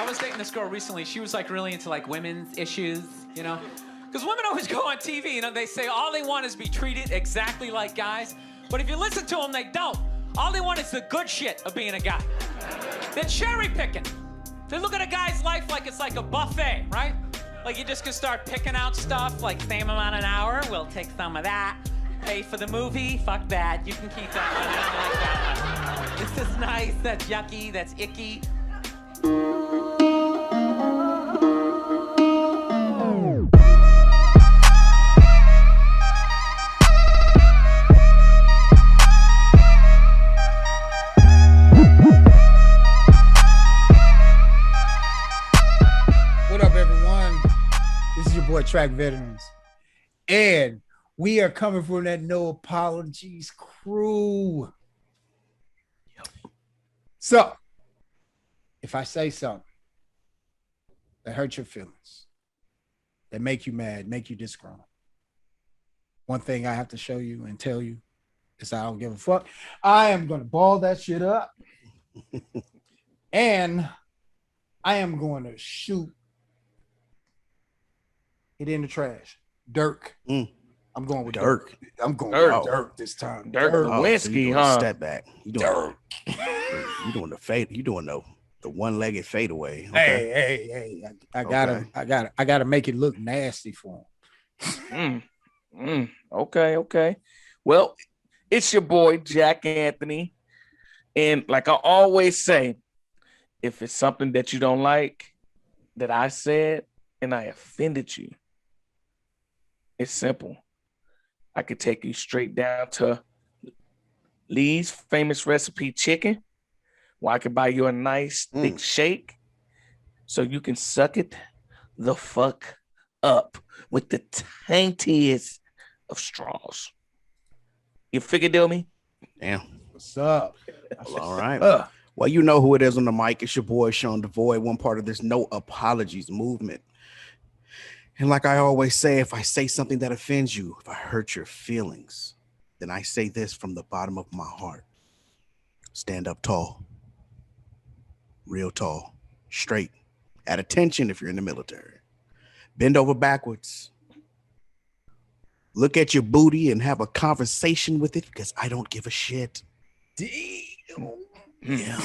I was dating this girl recently. She was like really into like women's issues, you know? Because women always go on TV, you know, they say all they want is to be treated exactly like guys. But if you listen to them, they don't. All they want is the good shit of being a guy. They're cherry picking. They look at a guy's life like it's like a buffet, right? Like you just can start picking out stuff like same amount an hour, we'll take some of that. Pay for the movie, fuck that. You can keep that one, I don't like that one. This is nice, that's yucky, that's icky. What up, everyone? This is your boy Track Veterans, and we are coming from that No Apologies crew. So, if I say something that hurts your feelings, that make you mad, make you disgruntled, one thing I have to show you and tell you is I don't give a fuck. I am going to ball that shit up, and I am going to shoot it in the trash. Dirk. I'm going with Dirk. I'm going with Dirk this time. Dirk Nowitzki, huh? Step back. You doing Dirk. You doing the fade? You doing the one-legged fadeaway? Okay. Hey! I gotta make it look nasty for him. Okay. Well, it's your boy Jack Anthony, and like I always say, if it's something that you don't like that I said and I offended you, it's simple. I could take you straight down to Lee's famous recipe chicken, where I could buy you a nice thick shake so you can suck it the fuck up with the taintiest of straws. You figure deal me? Damn. What's up? Well, all right. Well, you know who it is on the mic. It's your boy Sean DeVoy, one part of this No Apologies movement. And like I always say, if I say something that offends you, if I hurt your feelings, then I say this from the bottom of my heart. Stand up tall. Real tall. Straight. At attention if you're in the military. Bend over backwards. Look at your booty and have a conversation with it because I don't give a shit. Damn. Yeah.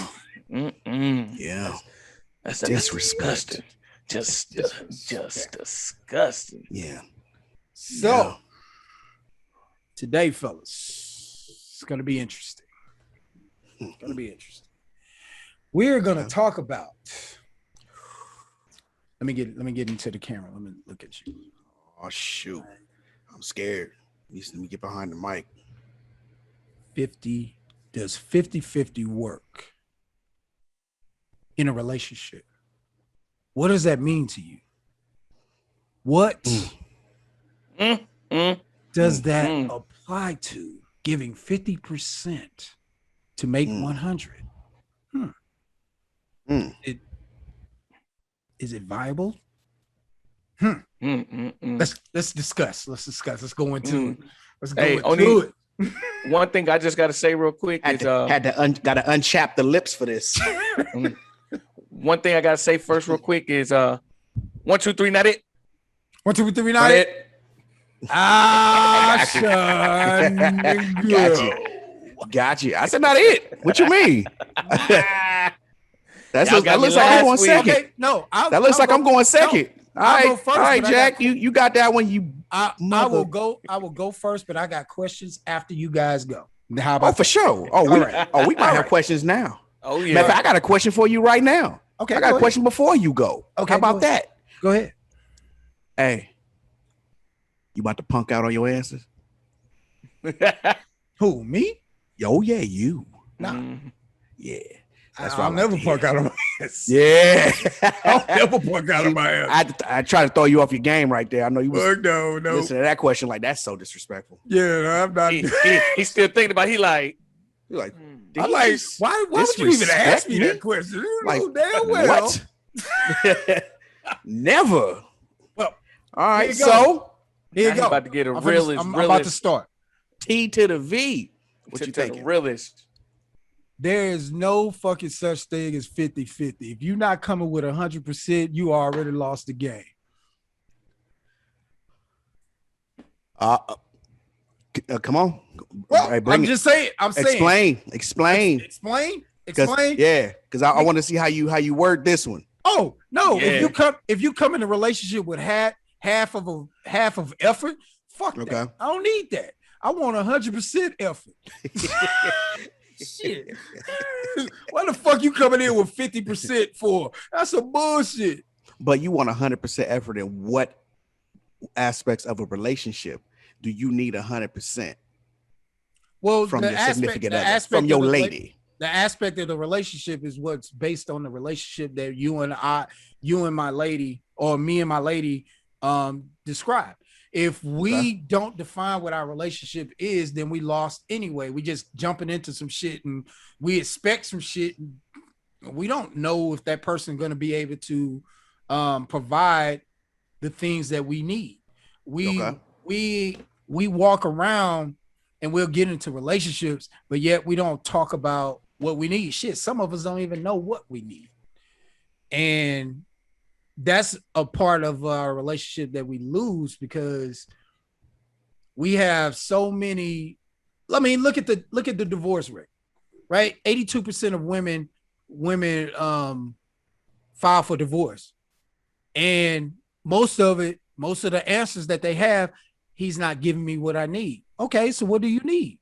Yeah. That's disrespected. Just disgusting. Yeah. So today, fellas, it's gonna be interesting. We're gonna talk about. Let me get into the camera. Let me look at you. Oh shoot. I'm scared. Let me get behind the mic. 50 does 50-50 work in a relationship? What does that mean to you? What does that apply to? Giving 50% to make 100. Is it viable? Let's discuss. Let's go into it. Let's go into it. One thing I just got to say real quick is gotta unchap the lips for this. One thing I gotta say first real quick is 1, 2, 3, not it. 1, 2, 3, not it. Sean. Got you. I said not it. What you mean? that looks like I'm going second. Okay, no, that looks like I'm going second. No, all right, Jack. You got that one. I will go first, but I got questions after you guys go. How about for sure. We might have questions now. Oh yeah. Matter of fact, I got a question for you right now. Okay, I got a question before you go. Okay, how about that? Go ahead. Hey, you about to punk out on your answers? Who, me? Yo, yeah, you. Nah. Yeah. That's why I'll never punk out of my ass. Yeah. I'll never punk out of my ass. I try to throw you off your game right there. I know you was no. Listen to that question like that's so disrespectful. Yeah, no, I'm not. He's still thinking about. You're like, I'm like, why would you even ask me that question? You know damn well. What? Never. Well, all right. So here you go. About to get a I'm realist. about to start. T to the V. What you to thinking? the realist. There is no fucking such thing as 50-50. If you're not coming with 100%, you already lost the game. Come on. Well, Right, I'm just saying. I'm saying. Explain. Yeah, because I want to see how you word this one. Oh no! Yeah. If you come in a relationship with half of effort, fuck that. I don't need that. I want 100% effort. Shit. Why the fuck you coming in with 50% for? That's some bullshit. But you want 100% effort in what aspects of a relationship do you need 100%? Well, from your significant other, from your lady. The aspect of the relationship is what's based on the relationship that you and my lady, or me and my lady describe. If we don't define what our relationship is, then we lost anyway. We just jumping into some shit and we expect some shit. And we don't know if that person going to be able to provide the things that we need. We walk around and we'll get into relationships, but yet we don't talk about what we need. Shit, some of us don't even know what we need. And that's a part of our relationship that we lose because we have so many. I mean, look at the divorce rate, right? 82% of women file for divorce, and most of the answers that they have, he's not giving me what I need. Okay, so what do you need?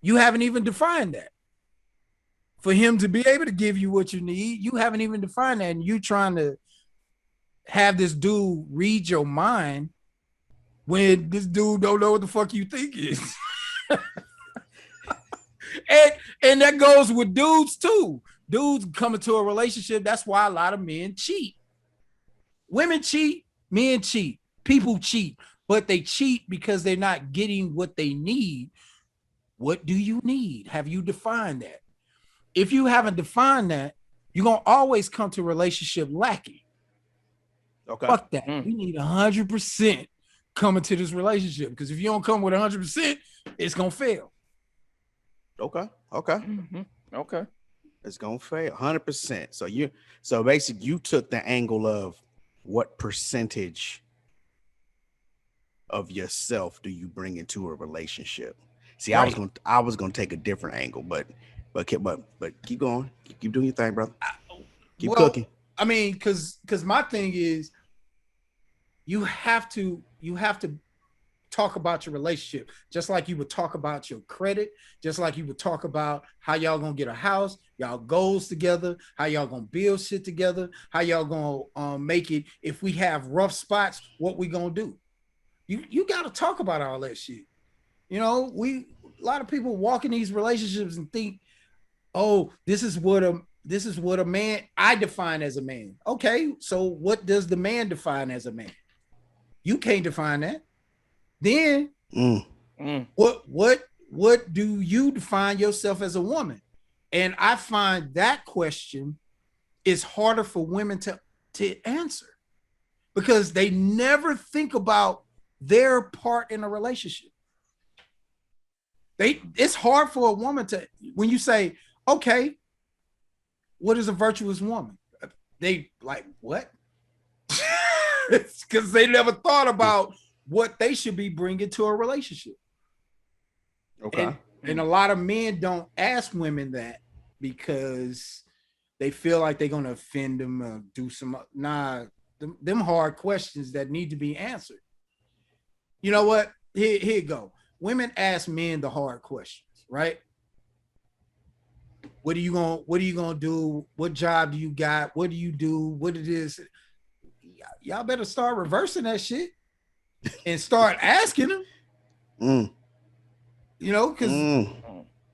You haven't even defined that. For him to be able to give you what you need, you haven't even defined that, and you trying to have this dude read your mind when this dude don't know what the fuck you think is. and that goes with dudes too. Dudes come into a relationship. That's why a lot of men cheat. Women cheat, men cheat, people cheat, but they cheat because they're not getting what they need. What do you need? Have you defined that? If you haven't defined that, you're going to always come to a relationship lacking. Okay. Fuck that. You need 100% coming to this relationship, because if you don't come with 100%, it's going to fail. Okay. Okay. It's going to fail 100%. So basically you took the angle of what percentage of yourself do you bring into a relationship? See, right. I was going to take a different angle, but keep going. Keep doing your thing, brother. Keep cooking. I mean, because my thing is, you have to talk about your relationship, just like you would talk about your credit, just like you would talk about how y'all gonna get a house, y'all goals together, how y'all gonna build shit together, how y'all gonna make it. If we have rough spots, what we gonna do? You got to talk about all that shit. You know, a lot of people walk in these relationships and think, oh, this is what a man I define as a man. Okay, so what does the man define as a man? You can't define that. Then what do you define yourself as a woman? And I find that question is harder for women to answer, because they never think about their part in a relationship. It's hard for a woman to, when you say, okay, what is a virtuous woman? They like, what? It's because they never thought about what they should be bringing to a relationship. Okay. And a lot of men don't ask women that because they feel like they're going to offend them or do some, them hard questions that need to be answered. You know what? Here you go. Women ask men the hard questions, right? What are you gonna do? What job do you got? What do you do? What it is? Y'all better start reversing that shit and start asking them. You know, because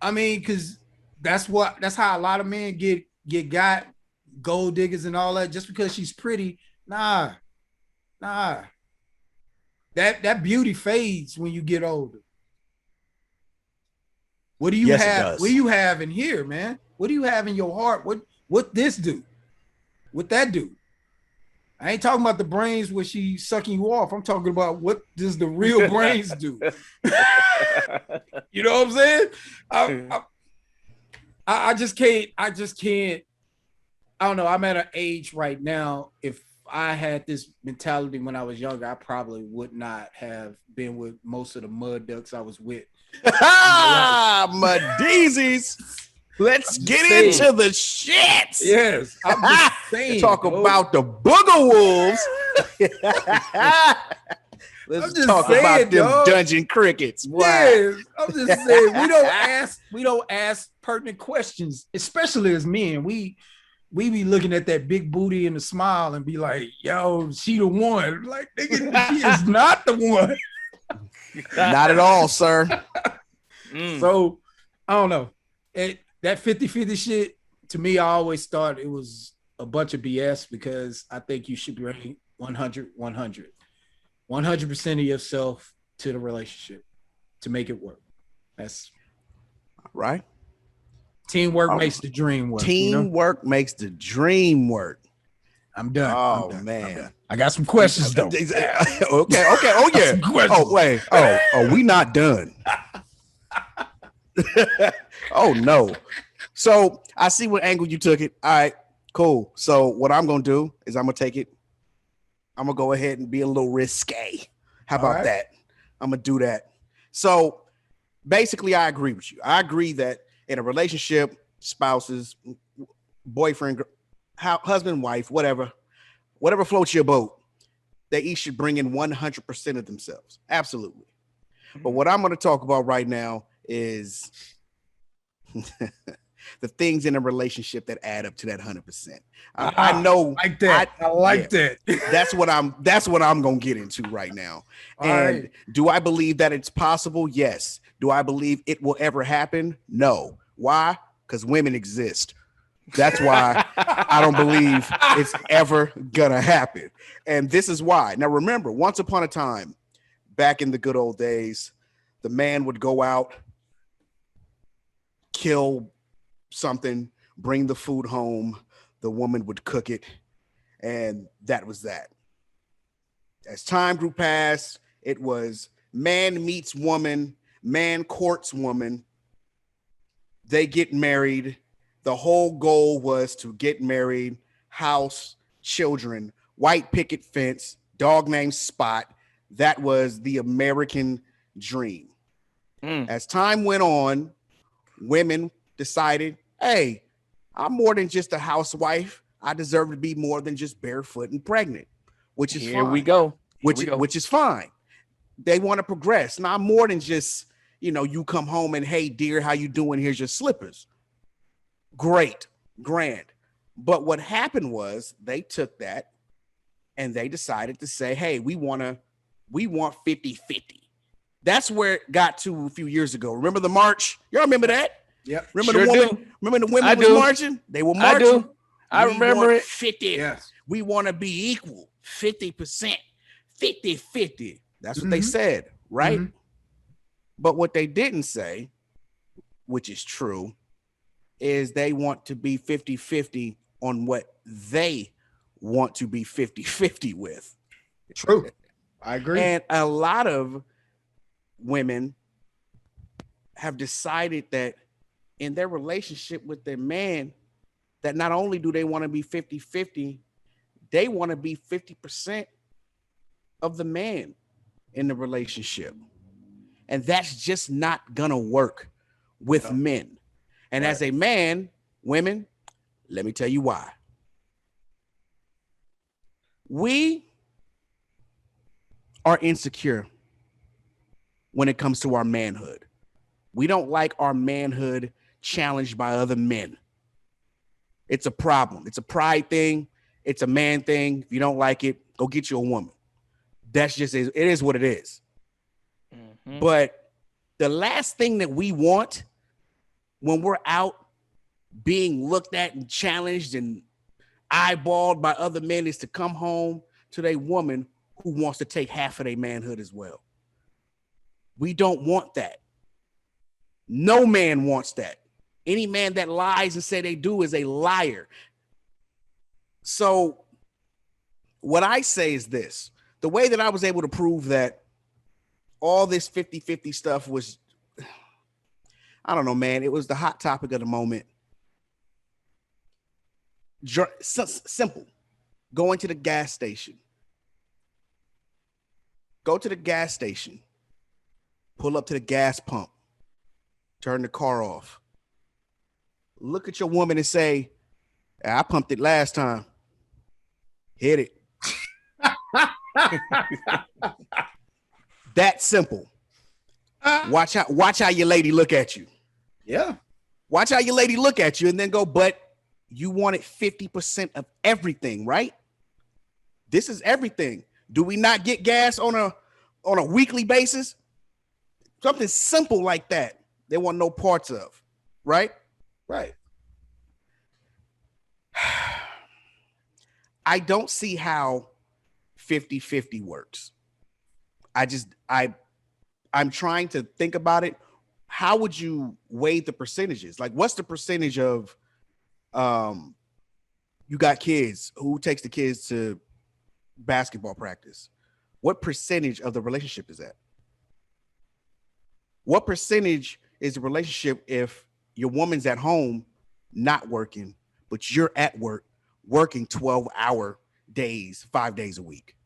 I mean, because that's how a lot of men get got, gold diggers and all that, just because she's pretty. Nah. That beauty fades when you get older. What do you have? What do you have in here, man? What do you have in your heart? What this do? What that do? I ain't talking about the brains where she's sucking you off. I'm talking about what does the real brains do? You know what I'm saying? I just can't. I just can't. I don't know. I'm at an age right now. If I had this mentality when I was younger, I probably would not have been with most of the mud ducks I was with. Muddeezies. Let's get into the shits. Yes, I'm just saying. Talk about the booger wolves. Let's talk about them dungeon crickets. Wow. Yes, I'm just saying we don't ask pertinent questions, especially as men. We be looking at that big booty and the smile and be like, yo, she the one. Like, nigga, she is not the one. Not at all, sir. So I don't know. That 50-50 shit, to me, I always thought it was a bunch of BS because I think you should bring 100, 100% of yourself to the relationship to make it work. That's right. Teamwork makes the dream work. Teamwork makes the dream work. I'm done. Oh, I'm done. man. I got some questions though. Okay. Oh yeah. Oh wait. Oh, we not done. Oh no. So I see what angle you took it. All right, cool. So what I'm gonna do is I'm gonna take it. I'm gonna go ahead and be a little risque. How about that? I'm gonna do that. So basically, I agree with you. I agree that in a relationship, spouses, boyfriend, husband, wife, whatever floats your boat, they each should bring in 100% of themselves. Absolutely. But what I'm going to talk about right now is the things in a relationship that add up to that 100%. I know like that. I like that. That's what I'm going to get into right now. And do I believe that it's possible? Yes. Do I believe it will ever happen? No. Why? Because women exist. That's why I don't believe it's ever gonna happen. And this is why. Now remember, once upon a time, back in the good old days, the man would go out, kill something, bring the food home, the woman would cook it, and that was that. As time grew past, it was man meets woman, man courts woman, they get married. The whole goal was to get married, house, children, white picket fence, dog named Spot. That was the American dream. As time went on, women decided, hey, I'm more than just a housewife. I deserve to be more than just barefoot and pregnant, which is Here fine. we go. Which is fine. They want to progress. Now, I'm more than just, you come home and, hey, dear, how you doing? Here's your slippers. Great, grand. But what happened was they took that and they decided to say, hey, we want 50-50. That's where it got to a few years ago. Remember the march? Y'all remember that? Yeah. Remember the women was marching? They were marching. I do. I remember it. 50. Yes. We want to be equal. 50%. 50-50. That's what they said, right? Mm-hmm. But what they didn't say, which is true, is they want to be 50-50 on what they want to be 50-50 with. True. I agree. And a lot of women have decided that in their relationship with their man, that not only do they want to be 50-50, they want to be 50% of the man in the relationship. And that's just not going to work with men. And as a man, women, let me tell you why. We are insecure when it comes to our manhood. We don't like our manhood challenged by other men. It's a problem. It's a pride thing. It's a man thing. If you don't like it, go get you a woman. That's just it is what it is. Mm-hmm. But the last thing that we want when we're out being looked at and challenged and eyeballed by other men is to come home to a woman who wants to take half of their manhood as well. We don't want that. No man wants that. Any man that lies and say they do is a liar. So what I say is this. The way that I was able to prove that all this 50-50 stuff was, I don't know, man, it was the hot topic of the moment. Simple. Going to the gas station. Go to the gas station. Pull up to the gas pump. Turn the car off. Look at your woman and say, I pumped it last time. Hit it. That simple. Watch how your lady look at you. Yeah. Watch how your lady look at you and then go, but you wanted 50% of everything, right? This is everything. Do we not get gas on a weekly basis? Something simple like that. They want no parts of, right? Right. I don't see how 50-50 works. I'm trying to think about it. How would you weigh the percentages? Like, what's the percentage of you got kids, who takes the kids to basketball practice? What percentage of the relationship is that? What percentage is the relationship if your woman's at home not working, but you're at work working 12-hour days, 5 days a week?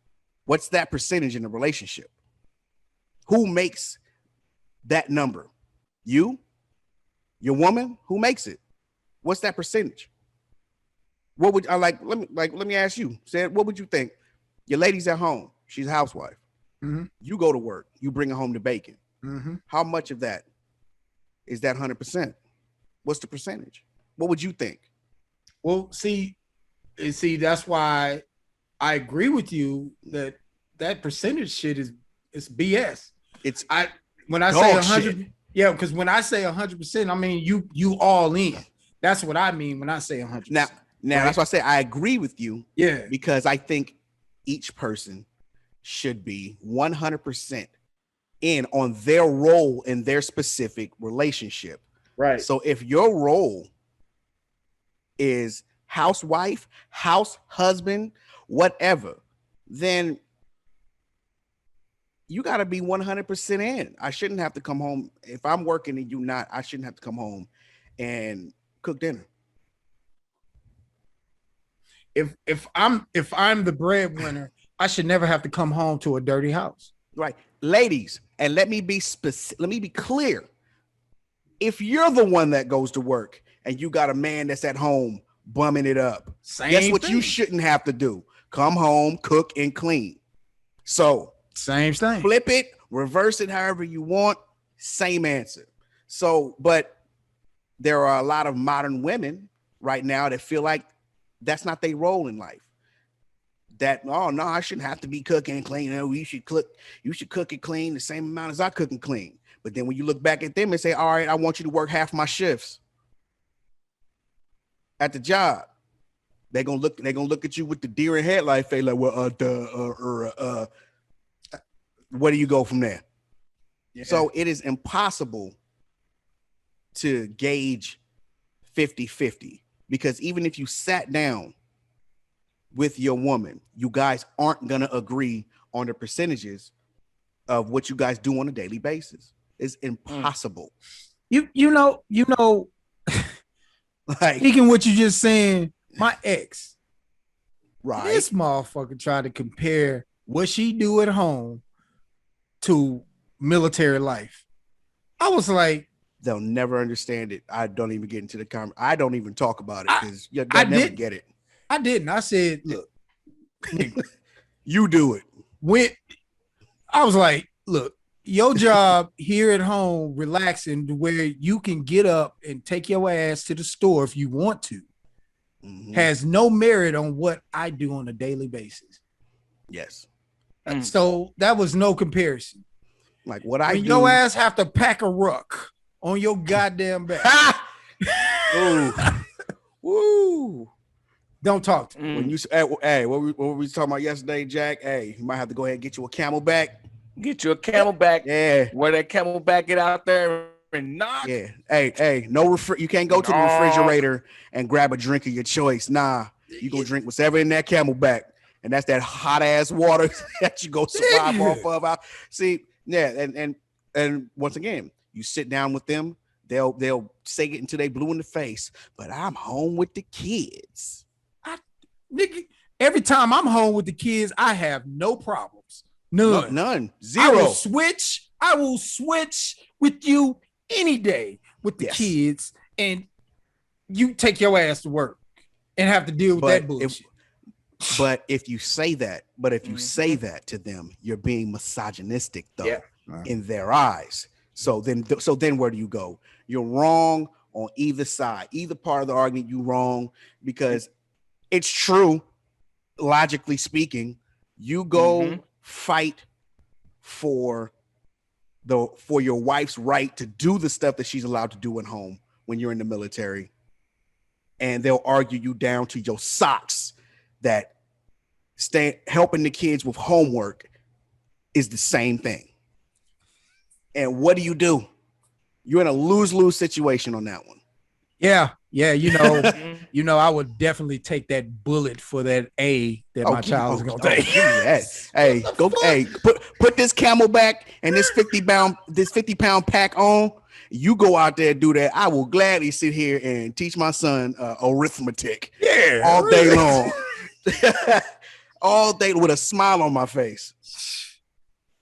What's that percentage in the relationship? Who makes that number? You? Your woman? Who makes it? What's that percentage? What would I let me ask you, Sam, what would you think? Your lady's at home. She's a housewife. Mm-hmm. You go to work. You bring her home the bacon. Mm-hmm. How much of that is that 100%? What's the percentage? What would you think? Well, see, that's why I agree with you that percentage shit is BS. When I say 100, yeah, because when I say 100%, I mean you all in. That's what I mean when I say 100%. Now right? That's why I say I agree with you. Yeah, because I think each person should be 100% in on their role in their specific relationship. right. So if your role is housewife, house husband, whatever, then you got to be 100% in. I shouldn't have to come home. If I'm working and you not, I shouldn't have to come home and cook dinner. If I'm the breadwinner, I should never have to come home to a dirty house. Right. Ladies, and let me be specific, let me be clear. If you're the one that goes to work and you got a man that's at home bumming it up, guess what you shouldn't have to do? Come home, cook, and clean. So same thing. Flip it, reverse it however you want, same answer. So, but there are a lot of modern women right now that feel like that's not their role in life. That, oh no, I shouldn't have to be cooking and cleaning. You should cook and clean the same amount as I cook and clean. But then when you look back at them and say, all right, I want you to work half my shifts at the job, they're gonna look at you with the deer in headlight face, like, well, where do you go from there? Yeah. So it is impossible to gauge 50-50, because even if you sat down with your woman, you guys aren't going to agree on the percentages of what you guys do on a daily basis. It's impossible. You know, like, speaking what you just saying, my ex, right? This motherfucker tried to compare what she do at home to military life. I was like, they'll never understand it. I don't even get into the comment. I don't even talk about it because you'll never get it. I didn't. I said, look, you do it. I was like, look, your job here at home, relaxing, to where you can get up and take your ass to the store if you want to, has no merit on what I do on a daily basis. Yes. So that was no comparison. Like what I do. Your ass have to pack a ruck on your goddamn back. Ooh. Woo. Don't talk to me. When you hey, what were we talking about yesterday, Jack? Hey, you might have to go ahead and get you a Camelback. Get you a Camelback. Yeah. Wear that Camelback, get out there and knock. Yeah. Hey, no you can't go to the refrigerator and grab a drink of your choice. Nah, you gonna drink whatever in that Camelback. And that's that hot ass water that you go survive off of. See, yeah, and once again, you sit down with them, they'll say it until they blue in the face. But I'm home with the kids. Nigga, every time I'm home with the kids, I have no problems. None. None. I Zero. will switch with you any day with the Yes. kids, and you take your ass to work and have to deal with that bullshit. But if you say that, say that to them, you're being misogynistic though, Yeah. in their eyes. So then where do you go? You're wrong on either side, either part of the argument. You wrong because it's true. Logically speaking, you go fight for your wife's right to do the stuff that she's allowed to do at home when you're in the military, and they'll argue you down to your socks that helping the kids with homework is the same thing. And what do? You're in a lose-lose situation on that one. Yeah, I would definitely take that bullet for that A that my child is gonna take. Hey, put this Camelback and this 50-pound pack on. You go out there and do that. I will gladly sit here and teach my son arithmetic. All day long. All day with a smile on my face.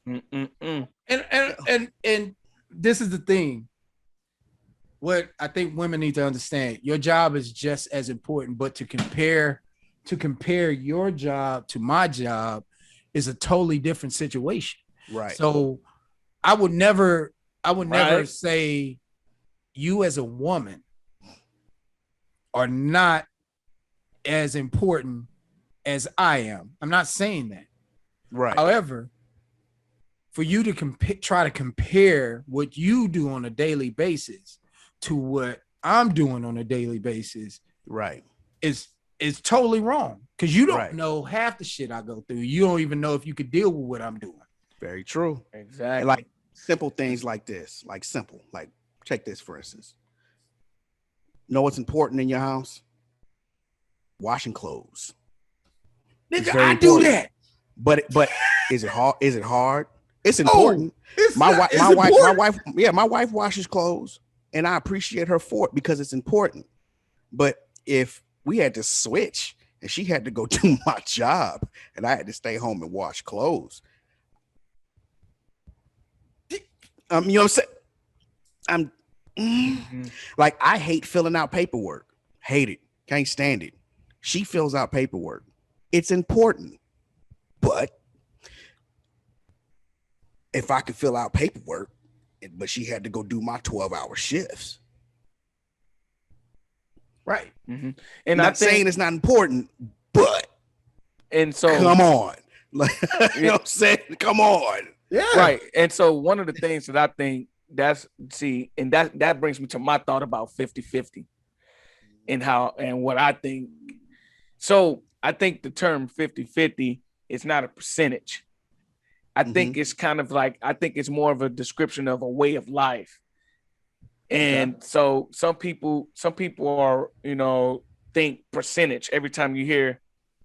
And this is the thing. What I think women need to understand, your job is just as important, but to compare your job to my job is a totally different situation. Right. So I would never say you as a woman are not as important as I am. I'm not saying that. Right. However, for you to try to compare what you do on a daily basis to what I'm doing on a daily basis, right, is totally wrong, because you don't know half the shit I go through. You don't even know if you could deal with what I'm doing. Very true. Exactly. And like simple things like this, like take this for instance. Know what's important in your house? Washing clothes. Nigga, I do that. But is it hard? Is it hard? It's important. My wife washes clothes, and I appreciate her for it because it's important. But if we had to switch and she had to go do my job and I had to stay home and wash clothes, you know what I'm saying? Like, I hate filling out paperwork. Hate it. Can't stand it. She fills out paperwork. It's important. But if I could fill out paperwork, but she had to go do my 12-hour shifts. Right. Mm-hmm. And not saying it's not important, but come on. Like, you know what I'm saying? Come on. Yeah. Right. And so one of the things that I think that brings me to my thought about 50-50 and what I think. So I think the term 50-50 is not a percentage. I think it's kind of like, I think it's more of a description of a way of life. And so some people are, think percentage every time you hear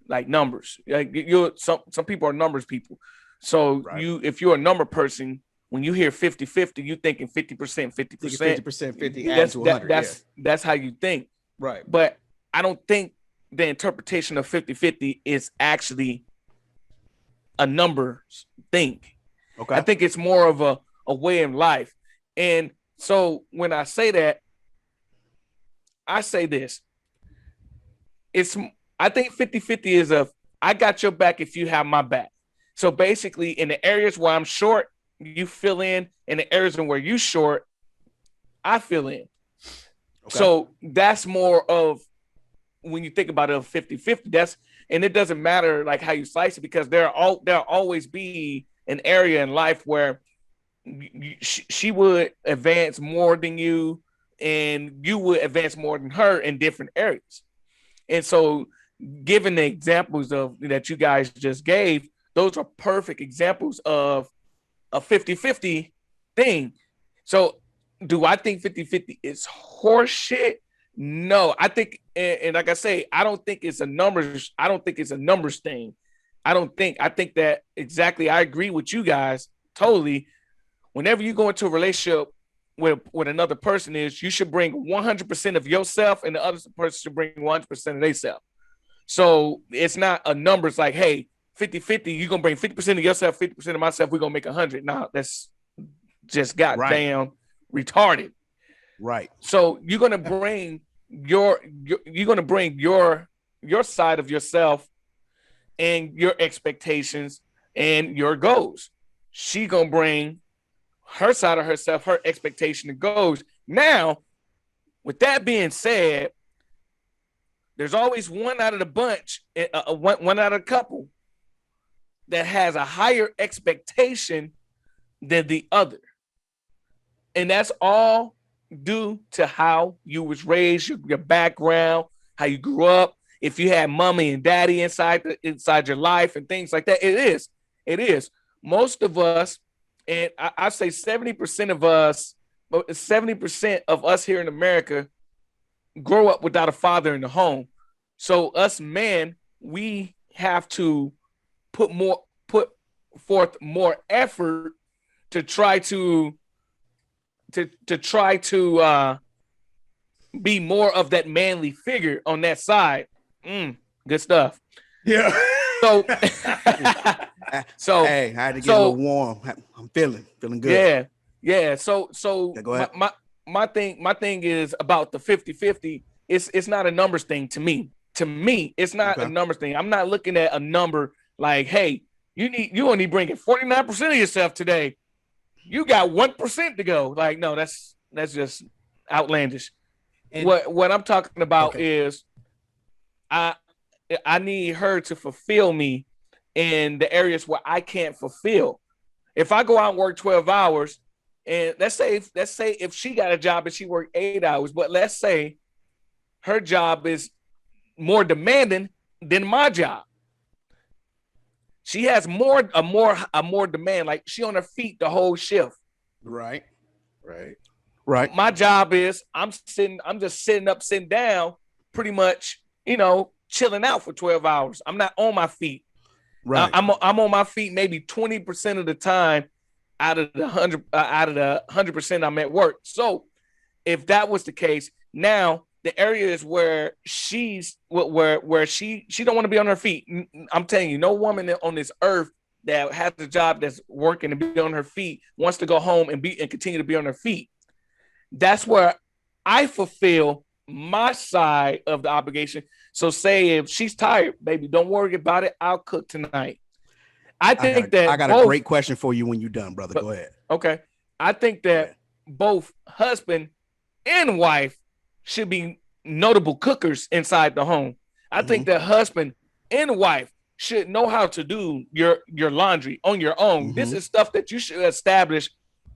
like numbers. Like some people are numbers people. So if you're a number person, when you hear 50-50, you thinking 50%, 50%. 50%, 50 add to 100. That's how you think. Right. But I don't think the interpretation of 50-50 is actually a numbers thing. Okay. I think it's more of a way of life. And so when I say that, I say this. I think 50-50 is I got your back if you have my back. So basically in the areas where I'm short, you fill in the areas where you short, I fill in. Okay. So that's more of, when you think about it, 50-50, and it doesn't matter like how you slice it, because there'll always be an area in life where she would advance more than you and you would advance more than her in different areas. And so given the examples of that you guys just gave, those are perfect examples of a 50-50 thing. So do I think 50-50 is horseshit? No, I think, and like I say, I don't think it's a numbers thing. I think that exactly, I agree with you guys totally. Whenever you go into a relationship with another person, you should bring 100% of yourself, and the other person should bring 100% of themselves. So it's not a number. It's like, hey, 50-50, you're gonna bring 50% of yourself, 50% of myself, we're gonna make 100. Nah, that's just goddamn retarded. Right. So you're gonna bring your side of yourself and your expectations and your goals. She gonna bring her side of herself, her expectation and goals. Now, with that being said, there's always one out of the bunch, one out of the couple that has a higher expectation than the other. And that's all due to how you was raised, your background, how you grew up. If you had mommy and daddy inside your life and things like that, it is. Most of us, and I say 70% of us, 70% of us here in America grow up without a father in the home. So us men, we have to put forth more effort to try to be more of that manly figure on that side. Good stuff. Yeah. So, hey, I had to get a little warm. I'm feeling good. Yeah. So go ahead. My thing is about the 50-50. It's not a numbers thing to me. To me, it's not a numbers thing. I'm not looking at a number like, hey, you only bringing 49% of yourself today. You got 1% to go. Like, no, that's just outlandish. And what I'm talking about is I need her to fulfill me in the areas where I can't fulfill. If I go out and work 12 hours, and let's say if she got a job and she worked 8 hours, but let's say her job is more demanding than my job. She has more demand. Like she on her feet the whole shift. Right. My job is I'm just sitting up, sitting down, pretty much, chilling out for 12 hours. I'm not on my feet. Right. I'm on my feet maybe 20% of the time out of the 100% I'm at work. So if that was the case, now the areas where she don't want to be on her feet. I'm telling you, no woman on this earth that has a job that's working to be on her feet wants to go home and continue to be on her feet. That's where I fulfill my side of the obligation. So say if she's tired, baby, don't worry about it. I'll cook tonight. I got a great question for you when you're done, brother. Go ahead. Okay. I think that both husband and wife should be notable cookers inside the home. I think that husband and wife should know how to do your laundry on your own. This is stuff that you should establish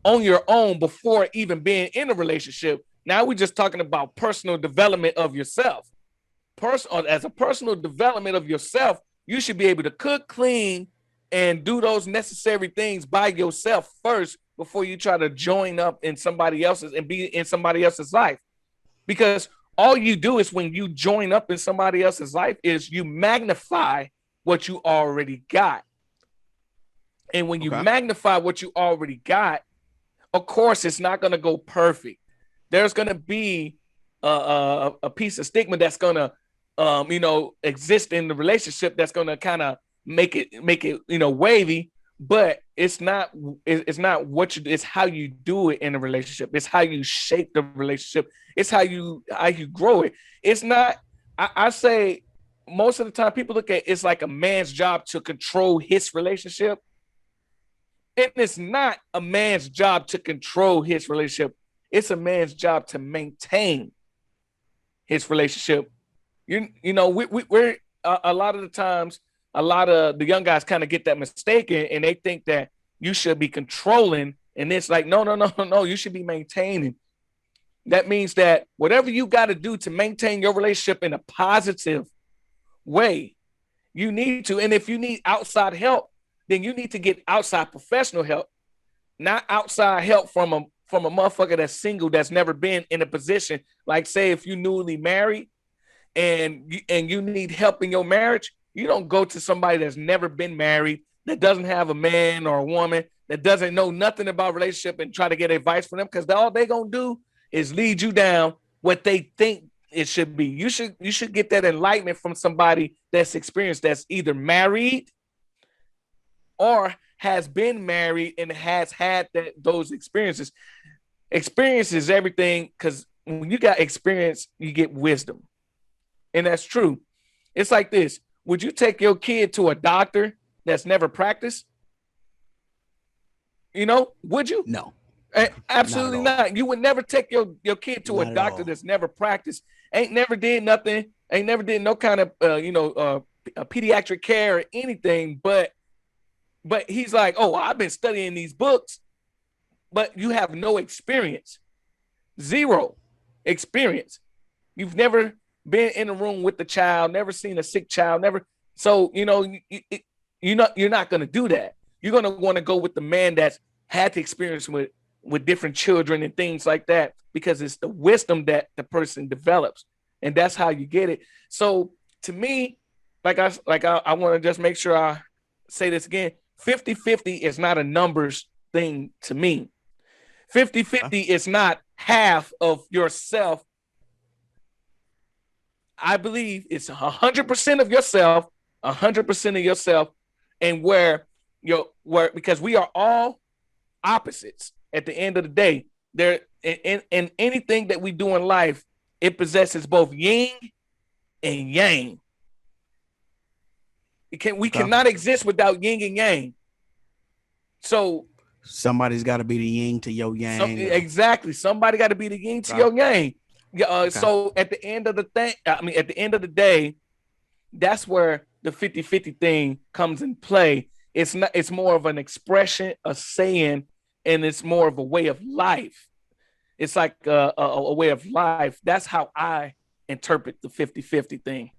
on your own before even being in a relationship. Now we're just talking about personal development of yourself. As a personal development of yourself, you should be able to cook, clean, and do those necessary things by yourself first before you try to join up in somebody else's and be in somebody else's life. Because all you do is when you join up in somebody else's life is you magnify what you already got. And when you magnify what you already got, of course, it's not going to go perfect. There's going to be a piece of stigma that's going to, exist in the relationship that's going to kind of make it, wavy. But it's not it's how you do it in a relationship. It's how you shape the relationship. It's how you grow it. It's not, I say most of the time people look at it's like a man's job to control his relationship. And it's not a man's job to control his relationship. It's a man's job to maintain his relationship. We're a lot of the times, a lot of the young guys kind of get that mistaken and they think that you should be controlling. And it's like, no, you should be maintaining. That means that whatever you got to do to maintain your relationship in a positive way, you need to. And if you need outside help, then you need to get outside professional help, not outside help from a motherfucker that's single, that's never been in a position. Like say if you're newly married and you need help in your marriage, you don't go to somebody that's never been married, that doesn't have a man or a woman, that doesn't know nothing about relationship and try to get advice from them, because all they gonna do is lead you down what they think it should be. You should get that enlightenment from somebody that's experienced, that's either married or has been married and has had those experiences. Experience is everything, because when you got experience, you get wisdom. And that's true. It's like this. Would you take your kid to a doctor that's never practiced? Would you? No. Absolutely not. You would never take your kid to a doctor that's never practiced, ain't never did nothing, ain't never did no kind of pediatric care or anything, but he's like, oh, I've been studying these books, but you have no experience. Zero experience. You've never been in a room with the child, never seen a sick child, never. So, you're not going to do that. You're going to want to go with the man that's had the experience with different children and things like that, because it's the wisdom that the person develops, and that's how you get it. So to me, I want to just make sure I say this again. 50-50 is not a numbers thing to me. 50-50 is not half of yourself. I believe it's 100% of yourself, 100% of yourself, and where because we are all opposites at the end of the day. There in anything that we do in life, it possesses both yin and yang. We cannot exist without yin and yang. So somebody's got to be the yin to your yang. Exactly. Somebody got to be the yin to your yang. So at the end of the day, that's where the 50-50 thing comes in play. It's more of an expression, a saying, and it's more of a way of life. It's like a way of life. That's how I interpret the 50-50 thing.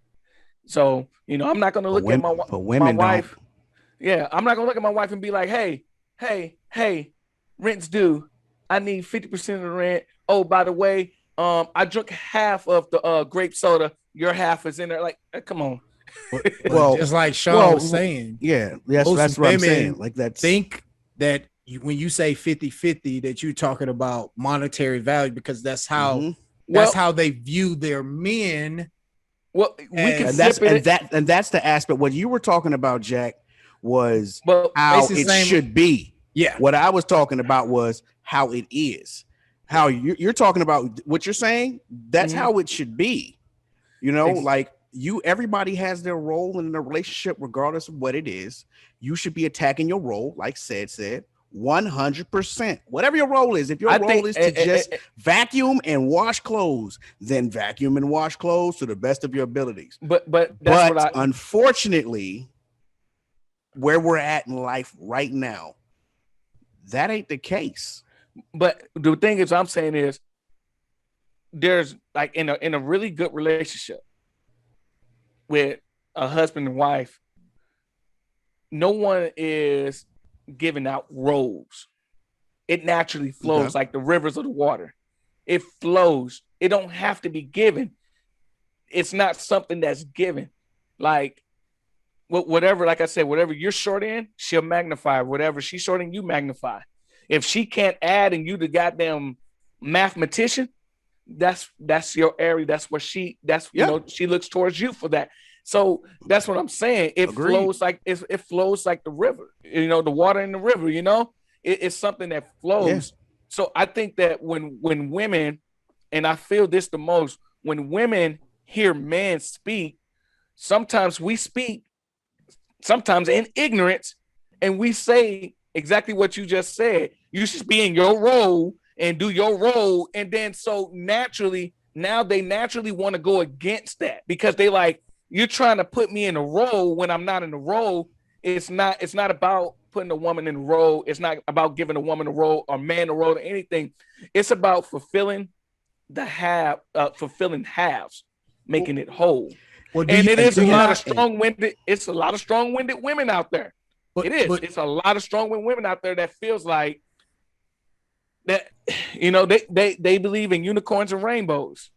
So, I'm not going to look at my wife. Yeah, I'm not going to look at my wife and be like, hey, rent's due. I need 50% of the rent. Oh, by the way, I drank half of the grape soda. Your half is in there. Like, come on. Well, just like Sean was saying. Yeah, that's what I'm saying. Like that. Think that when you say 50-50, that you're talking about monetary value, because that's how how they view their men. Well, and that's the aspect. What you were talking about, Jack, was how it should be. Yeah. What I was talking about was how it is. How you're talking about what you're saying. That's how it should be. Like everybody has their role in the relationship, regardless of what it is. You should be attacking your role, like said 100%. Whatever your role is. If your role is to just vacuum and wash clothes, then vacuum and wash clothes to the best of your abilities. But unfortunately, where we're at in life right now, that ain't the case. But the thing is, I'm saying is, there's like in a really good relationship with a husband and wife, no one is giving out roles. It naturally flows like the rivers of the water. It flows. It don't have to be given. It's not something that's given. Like whatever, like I said, whatever you're short in, she'll magnify. Whatever she's short in, you magnify. If she can't add and you the goddamn mathematician, that's your area. That's where she looks towards you for that. So that's what I'm saying. It flows like it flows like the river, the water in the river, it's something that flows. Yeah. So I think that when women, and I feel this the most, when women hear men speak, sometimes we speak, sometimes in ignorance, and we say exactly what you just said. You should be in your role and do your role. And then so naturally, now they naturally want to go against that, because they like, you're trying to put me in a role when I'm not in a role. It's not about putting a woman in a role. It's not about giving a woman a role or man a role or anything. It's about fulfilling fulfilling halves, making it whole. Well, it's a lot of strong-winded women out there. It's a lot of strong-winded women out there that feels like that, they believe in unicorns and rainbows,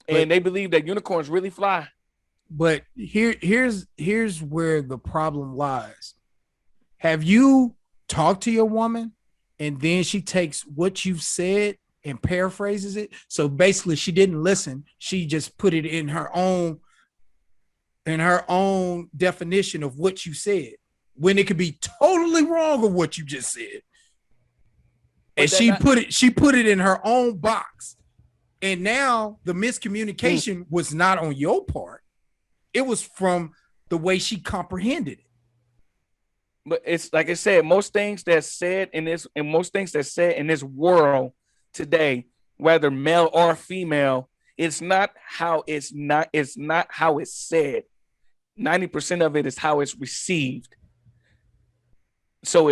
and they believe that unicorns really fly. But here's where the problem lies. Have you talked to your woman and then she takes what you've said and paraphrases it. So basically she didn't listen. She just put it in her own definition of what you said, when it could be totally wrong of what you just said. And she put it in her own box. And now the miscommunication was not on your part. It was from the way she comprehended it. But it's like I said, most things that's said in this world today, whether male or female, it's not how it's said. 90% of it is how it's received. So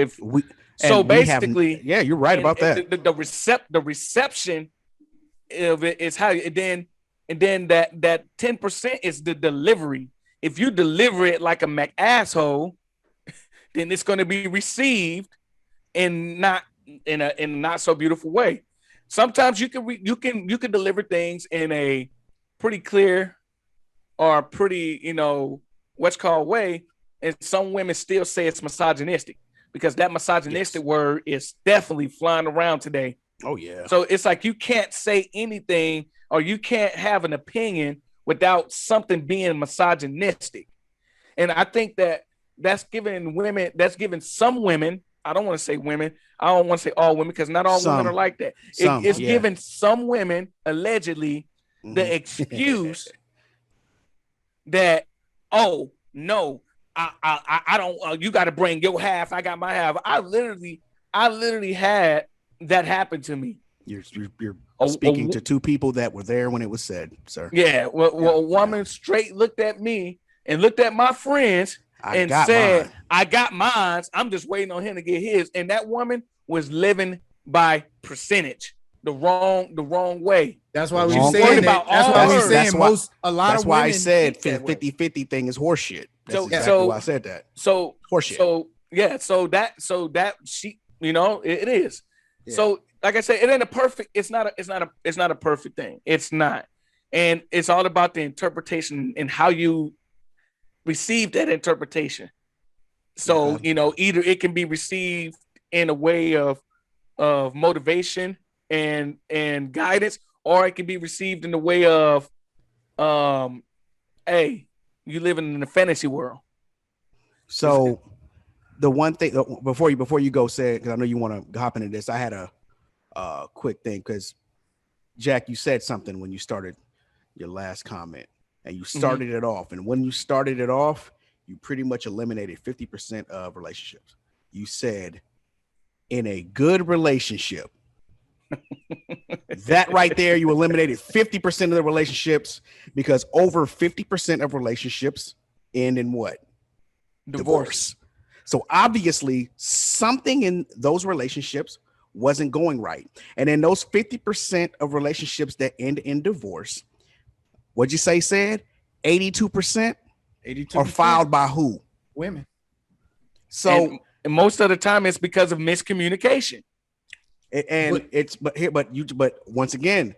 basically, you're right about that. The reception of it is how, and then that 10% is the delivery. If you deliver it like a asshole, then it's going to be received in a not so beautiful way. Sometimes you can deliver things in a pretty clear or pretty, what's called way, and some women still say it's misogynistic, because that misogynistic word is definitely flying around today. Oh yeah. So it's like you can't say anything, or you can't have an opinion without something being misogynistic. And I think that's giving some women, I don't want to say women, I don't want to say all women, because not all women are like that. It's giving some women allegedly the excuse that, oh no, I don't, you got to bring your half, I got my half. I literally had that happen to me. You're speaking to two people that were there when it was said, sir. Yeah. Well, a woman straight looked at me and looked at my friends and said, I got mine. I'm just waiting on him to get his. And that woman was living by percentage, the wrong way. That's why we saying that. That's why we saying a lot that's of why women I said 50-50 thing is horseshit. That's exactly why I said that. So horseshit. So yeah, so that she, it is. Yeah. So like I said, it ain't a perfect, it's not a perfect thing. It's not. And it's all about the interpretation and how you receive that interpretation. So, either it can be received in a way of motivation and guidance, or it can be received in the way of, hey, you living in a fantasy world. So the one thing before you go, say, because I know you want to hop into this, I had a quick thing, because Jack, you said something when you started your last comment, and you started it off. And when you started it off, you pretty much eliminated 50% of relationships. You said, in a good relationship, that right there, you eliminated 50% of the relationships, because over 50% of relationships end in what? Divorce. So obviously something in those relationships wasn't going right. And in those 50% of relationships that end in divorce, what'd you say said? 82% are filed by who? Women. So and most of the time it's because of miscommunication. But once again,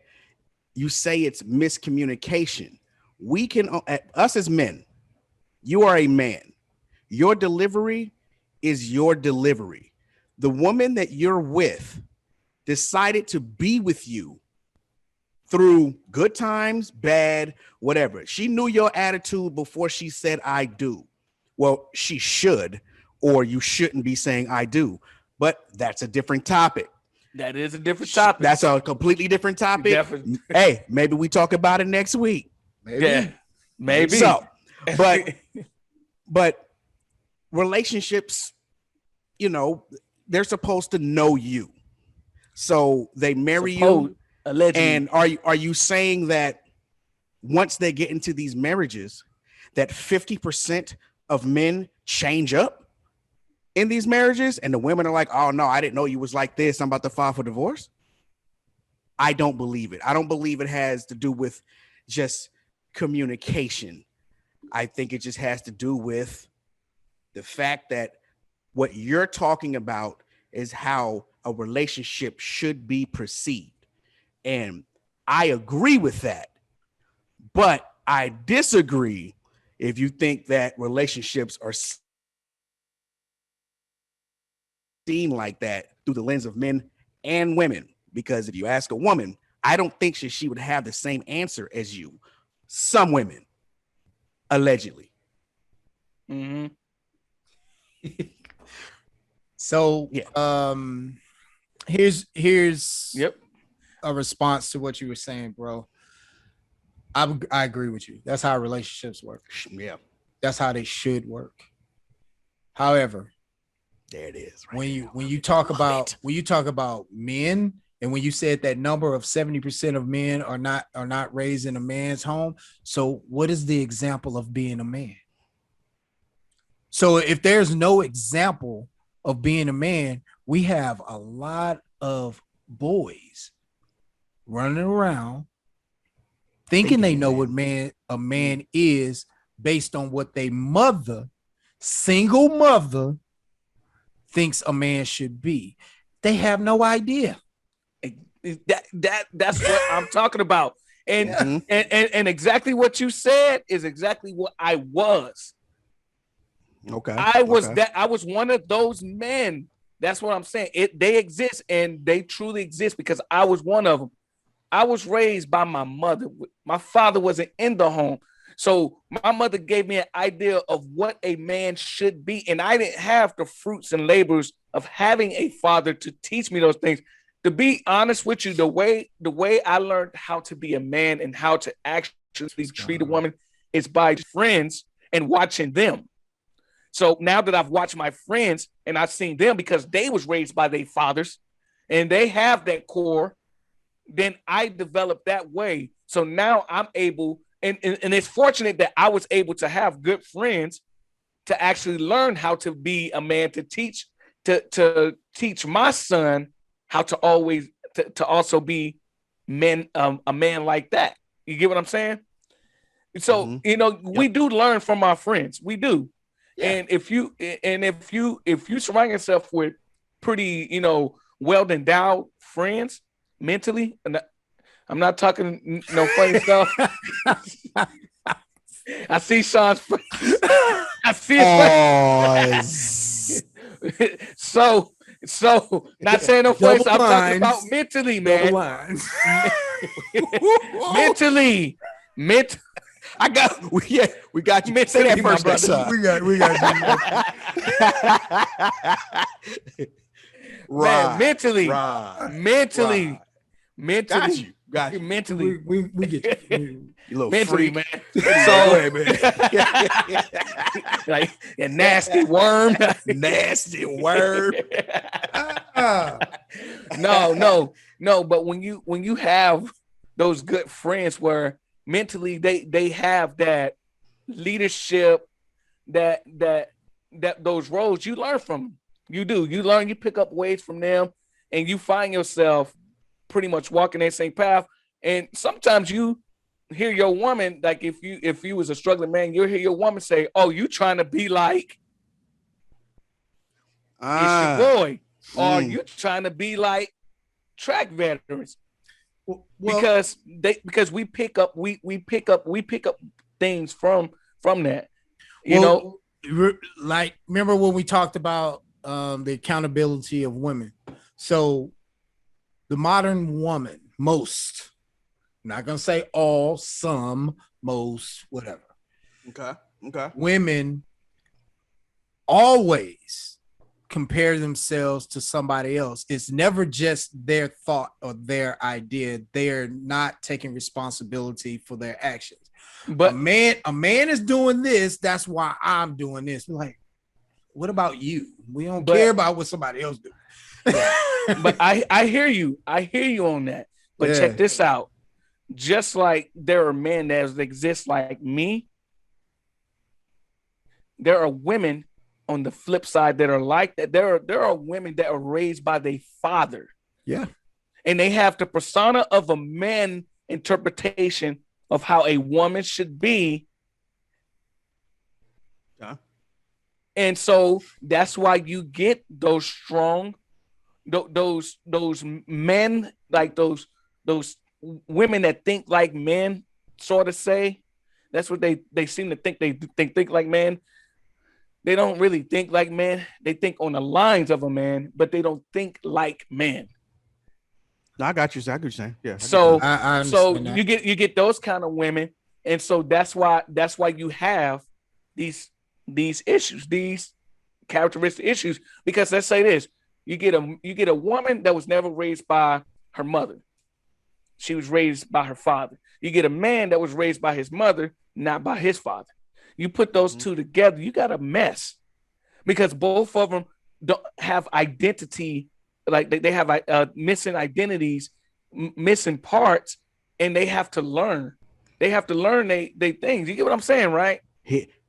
you say it's miscommunication. We can, us as men, you are a man. Your delivery is your delivery. The woman that you're with decided to be with you through good times, bad, whatever. She knew your attitude before she said, I do. Well, she should, or you shouldn't be saying I do, but that's a different topic. That is a different topic. That's a completely different topic. Definitely. Hey, maybe we talk about it next week. Maybe. Yeah, maybe. So, but relationships, they're supposed to know you. So they marry you. Allegedly. And are you saying that once they get into these marriages, that 50% of men change up in these marriages, and the women are like, oh no, I didn't know you was like this, I'm about to file for divorce? I don't believe it. I don't believe it has to do with just communication. I think it just has to do with the fact that what you're talking about is how a relationship should be perceived. And I agree with that, but I disagree if you think that relationships are seen like that through the lens of men and women, because if you ask a woman, I don't think she would have the same answer as you. Some women, allegedly. Mm-hmm. So, Yeah. here's Yep. a response to what you were saying, bro. I agree with you. That's how relationships work. Yeah. That's how they should work. However, There it is. when you talk about men, and when you said that number of 70% of men are not raised in a man's home, so what is the example of being a man? So if there's no example of being a man, we have a lot of boys running around thinking they know what a man is based on what they single mother thinks a man should be. They have no idea. That's what I'm talking about. And, and exactly what you said is exactly what I was. Okay. I was one of those men. That's what I'm saying. They exist, and they truly exist because I was one of them. I was raised by my mother. My father wasn't in the home. So my mother gave me an idea of what a man should be. And I didn't have the fruits and labors of having a father to teach me those things. To be honest with you, the way I learned how to be a man and how to actually treat a woman is by friends and watching them. So now that I've watched my friends and I've seen them because they was raised by their fathers and they have that core, then I developed that way. So now I'm able, and it's fortunate that I was able to have good friends to actually learn how to be a man, to teach my son how to always to also be a man like that. You get what I'm saying? So we do learn from our friends. We do. Yeah. And if you surround yourself with pretty, well endowed friends mentally, and I'm not talking no funny stuff. I see Sean's face. I see his face. So not saying no funny stuff. I'm talking about mentally, man. mentally. We got you. Say that first, we got you. Man, mentally. Got you. Mentally. We get you. You little mentally, freak. man. So, like a nasty worm. Nasty worm. No. But when you have those good friends where mentally they have that leadership, that those roles, you learn from them. You do. You learn. You pick up ways from them, and you find yourself pretty much walking that same path. And sometimes you hear your woman, like if you was a struggling man, you'll hear your woman say, "Oh, you trying to be like it's your boy, or you trying to be like track veterans." Because we pick up things from that. Like remember when we talked about the accountability of women. So the modern woman, most, I'm not gonna say all, some, most, whatever. Okay. Women always compare themselves to somebody else. It's never just their thought or their idea. They're not taking responsibility for their actions. But a man is doing this, that's why I'm doing this. We're like, what about you? We don't care about what somebody else do. But I hear you on that. But check this out. Just like there are men that exist like me, there are women on the flip side that are like that. There are women that are raised by their father. Yeah. And they have the persona of a man interpretation of how a woman should be. Yeah. And so that's why you get those strong, those men, like those women that think like men, sort of say. That's what they seem to think. They think like men. They don't really think like men. They think on the lines of a man, but they don't think like men. No, I got you. I got you saying. Yeah. So I so understand that. you get those kind of women, and so that's why you have these issues, these characteristic issues. Because let's say this, you get a woman that was never raised by her mother. She was raised by her father. You get a man that was raised by his mother, not by his father. You put those two together, you got a mess, because both of them don't have identity, like they have missing identities, missing parts, and they have to learn. They have to learn they things. You get what I'm saying, right?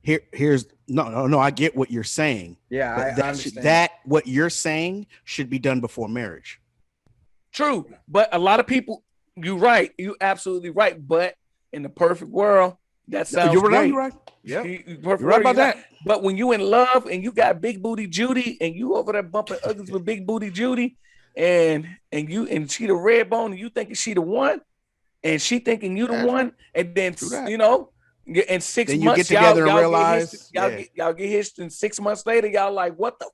Here's no. I get what you're saying. Yeah, But I that understand. what you're saying should be done before marriage. True, but a lot of people, you're right. You absolutely right. But in the perfect world, that sounds You're right. great. You're right. Yeah. You're right about that. But when you in love and you got big booty Judy and you over there bumping uglies with big booty Judy, and she the red bone and you thinking she the one, and she thinking you the That's one, and then True that. in 6 Then you months get together and y'all realize, y'all get hitched, and 6 months later y'all like, what the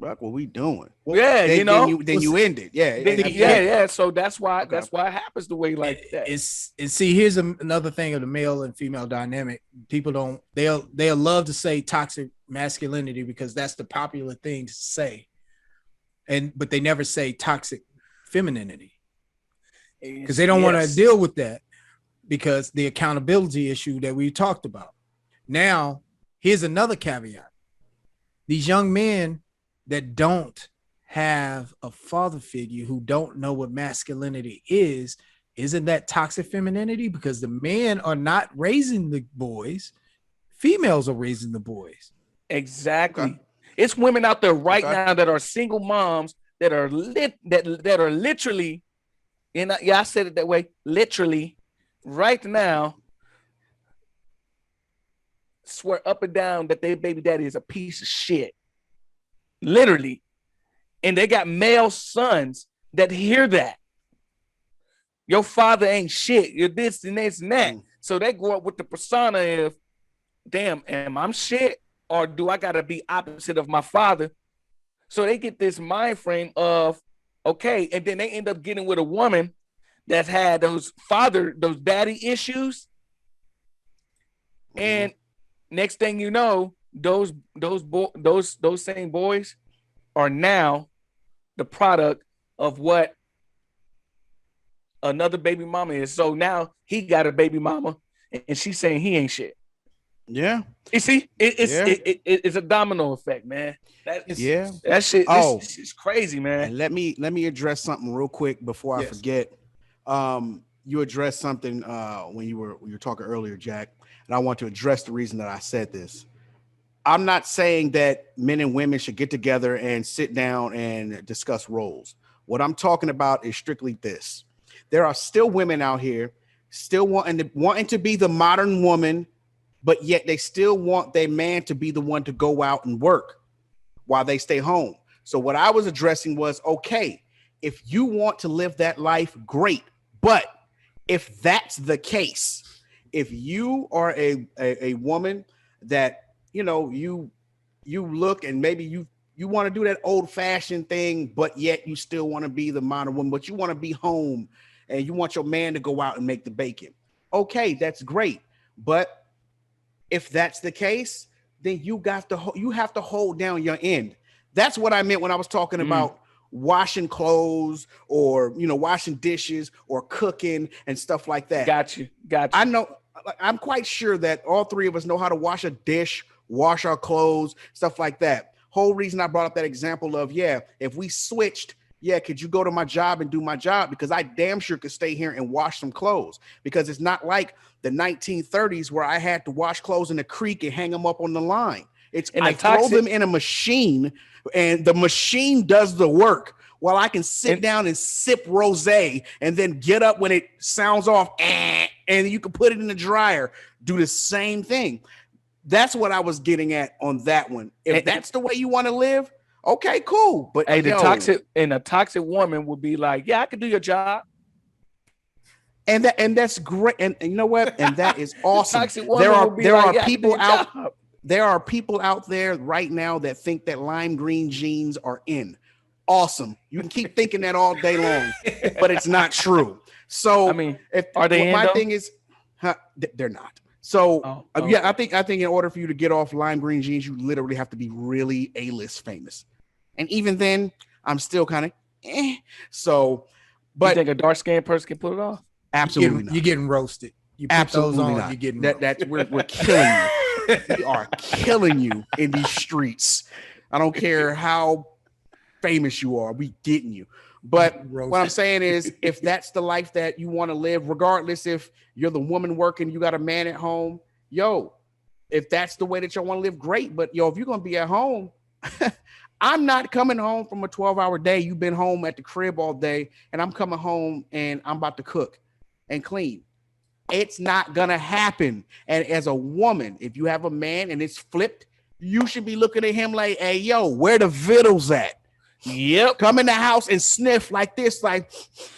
Fuck, what we doing? yeah, Then you end it. Yeah. yeah. So that's why it happens the way like that. Here's another thing of the male and female dynamic. People don't they'll love to say toxic masculinity because that's the popular thing to say, but they never say toxic femininity because they don't want to deal with that, because the accountability issue that we talked about. Now, here's another caveat: these young men that don't have a father figure, who don't know what masculinity is, isn't that toxic femininity? Because the men are not raising the boys, females are raising the boys. Exactly. Okay. It's women out there right Okay. now that are single moms that are that are literally, and I said it that way, literally right now swear up and down that their baby daddy is a piece of shit. Literally. And they got male sons that hear that. Your father ain't shit. You're this and this and that. So they grow up with the persona of, damn, am I shit? Or do I gotta be opposite of my father? So they get this mind frame of, okay, and then they end up getting with a woman that's had those daddy issues. And next thing you know, those same boys are now the product of what another baby mama is. So now he got a baby mama, and she's saying he ain't shit. Yeah. You see, it's a domino effect, man. That shit. Oh, This is crazy, man. And let me address something real quick before I forget. You addressed something when you were talking earlier, Jack, and I want to address the reason that I said this. I'm not saying that men and women should get together and sit down and discuss roles. What I'm talking about is strictly this: there are still women out here still wanting to be the modern woman, but yet they still want their man to be the one to go out and work while they stay home. So what I was addressing was, okay, if you want to live that life, great. But if that's the case, if you are a woman that, you look and maybe you want to do that old fashioned thing, but yet you still want to be the modern woman, but you want to be home and you want your man to go out and make the bacon. Okay, that's great. But if that's the case, then you have to hold down your end. That's what I meant when I was talking about washing clothes or, washing dishes or cooking and stuff like that. Got you. I know, I'm quite sure that all three of us know how to wash a dish, wash our clothes, stuff like that. Whole reason I brought up that example of, if we switched, could you go to my job and do my job? Because I damn sure could stay here and wash some clothes, because it's not like the 1930s where I had to wash clothes in the creek and hang them up on the line. I throw them in a machine and the machine does the work while I can sit down and sip rosé and then get up when it sounds off and you can put it in the dryer, do the same thing. That's what I was getting at on that one. If that's the way you want to live, okay, cool. But a toxic woman would be like, yeah, I can do your job. And that's great. And you know what? And that is awesome. There are people out there right now that think that lime green jeans are in. Awesome. You can keep thinking that all day long, but it's not true. So I mean, if are they in, my though? thing is, they're not. So Oh, yeah, I think in order for you to get off lime green jeans, you literally have to be really A-list famous, and even then, I'm still kind of So, but you think a dark skinned person can pull it off? absolutely not. You're getting roasted. You put Absolutely those on, not. you're getting That's we're killing you. We are killing you in these streets. I don't care how famous you are, we getting you. But what I'm saying is, if that's the life that you want to live, regardless if you're the woman working, you got a man at home, if that's the way that y'all want to live, great. But if you're gonna be at home, I'm not coming home from a 12-hour day. You've been home at the crib all day, and I'm coming home and I'm about to cook and clean. It's not gonna happen. And as a woman, if you have a man and it's flipped, you should be looking at him like, hey, where the vittles at? Yep. Come in the house and sniff like this, like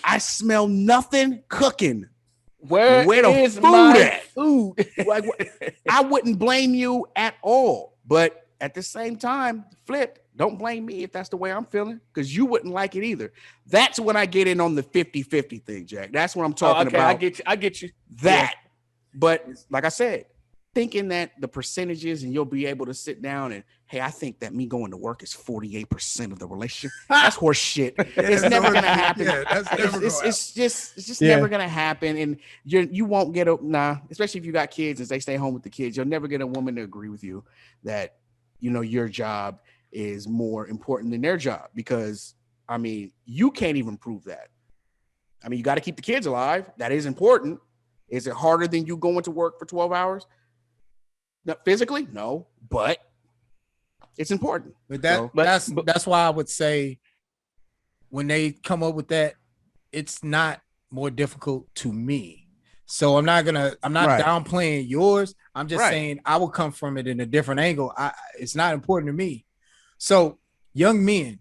I smell nothing cooking. Where the is food my at? food? Like, I wouldn't blame you at all. But at the same time, flip, don't blame me if that's the way I'm feeling, because you wouldn't like it either. That's when I get in on the 50-50 thing, Jack. That's what I'm talking about. I get you. That. Yeah. But like I said, thinking that the percentages and you'll be able to sit down and, hey, I think that me going to work is 48% of the relationship. That's horse shit. It's never gonna happen. It's just never gonna happen. And you won't get especially if you got kids and they stay home with the kids, you'll never get a woman to agree with you that your job is more important than their job, because I mean, you can't even prove that. I mean, you got to keep the kids alive. That is important. Is it harder than you going to work for 12 hours? Not physically, no, but it's important. But that's why I would say when they come up with that, it's not more difficult to me. So I'm not downplaying yours. I'm just saying I will come from it in a different angle. It's not important to me. So young men,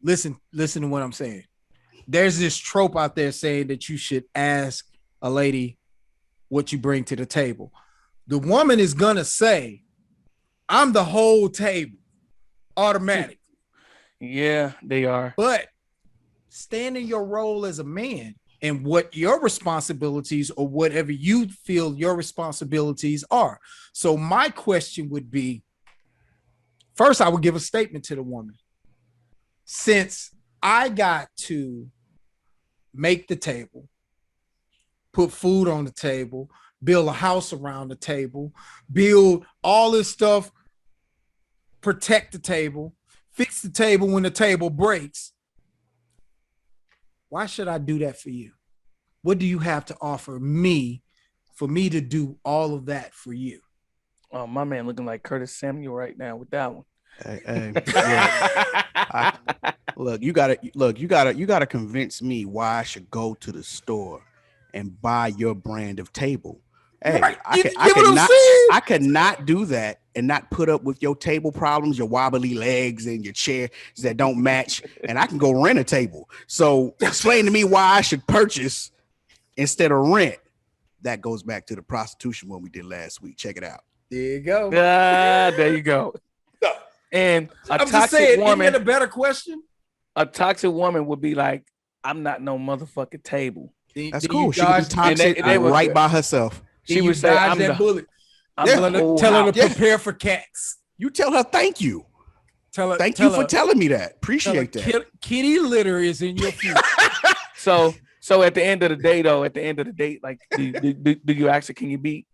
listen to what I'm saying. There's this trope out there saying that you should ask a lady what you bring to the table. The woman is gonna say, I'm the whole table, automatic. Yeah, they are. But stand in your role as a man and what your responsibilities or whatever you feel your responsibilities are. So my question would be, first, I would give a statement to the woman. Since I got to make the table, put food on the table, build a house around the table, build all this stuff, protect the table, fix the table when the table breaks, why should I do that for you? What do you have to offer me for me to do all of that for you? Oh, my man looking like Curtis Samuel right now with that one. Hey, look, you gotta convince me why I should go to the store and buy your brand of table. Hey, right. I cannot do that and not put up with your table problems, your wobbly legs and your chairs that don't match, and I can go rent a table. So explain to me why I should purchase instead of rent. That goes back to the prostitution one we did last week. Check it out. There you go. There you go. And I'm just saying, isn't it a better question? A toxic woman would be like, I'm not no motherfucking table. That's cool. She would be toxic right by herself. She would say, I'm that bullet. I'm tell her to prepare for cats. You tell her thank you. Thank you for telling me that. Appreciate that. Kitty litter is in your future. So at the end of the day, like, do you actually, can you beat?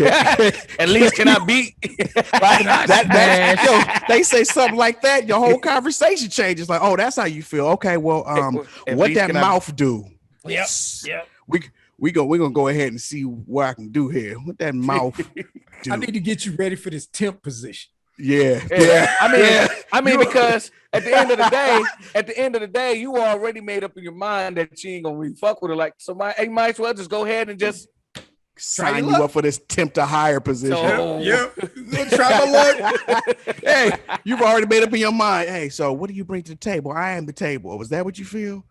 At least can I beat? They say something like that, your whole conversation changes. Like, oh, that's how you feel. Okay, well, what that mouth do? Yep. We're gonna go ahead and see what I can do here. What that mouth do? I need to get you ready for this temp position. Yeah. I mean, because at the end of the day, you already made up in your mind that you ain't gonna really fuck with her. Like, so might as well just go ahead and just sign you up for this temp to hire position. Try my luck. Hey, you've already made up in your mind. Hey, so what do you bring to the table? I am the table. Was that what you feel?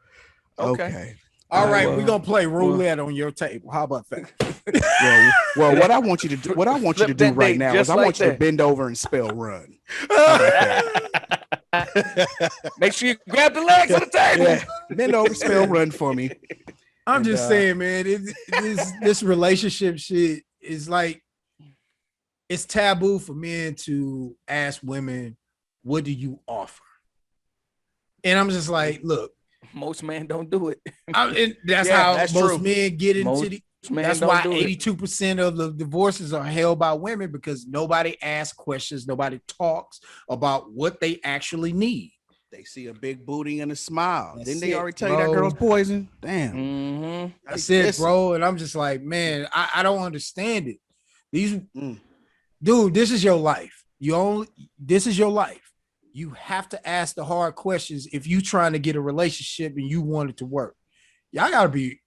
Okay. All right, we're gonna play roulette on your table. How about that? well, what I want you to do right now is I want you to bend over and spell run. Make sure you grab the legs of the table. Yeah. Bend over, spell run for me. I'm And, just saying, man, this relationship shit is like, it's taboo for men to ask women, what do you offer? And I'm just like, look, Most men don't do it. and that's Yeah, how that's most true. men get into Most the. men That's don't why do it. 82% of the divorces are held by women, because nobody asks questions, nobody talks about what they actually need. They see a big booty and a smile. That's Didn't they it, already tell you that bro. girl's poison? Damn. Mm-hmm. That's Like, it, listen. bro. And I'm just like, man, I don't understand it. These Mm. dude, this is your life. This is your life. You have to ask the hard questions if you trying to get a relationship and you want it to work. Y'all gotta be,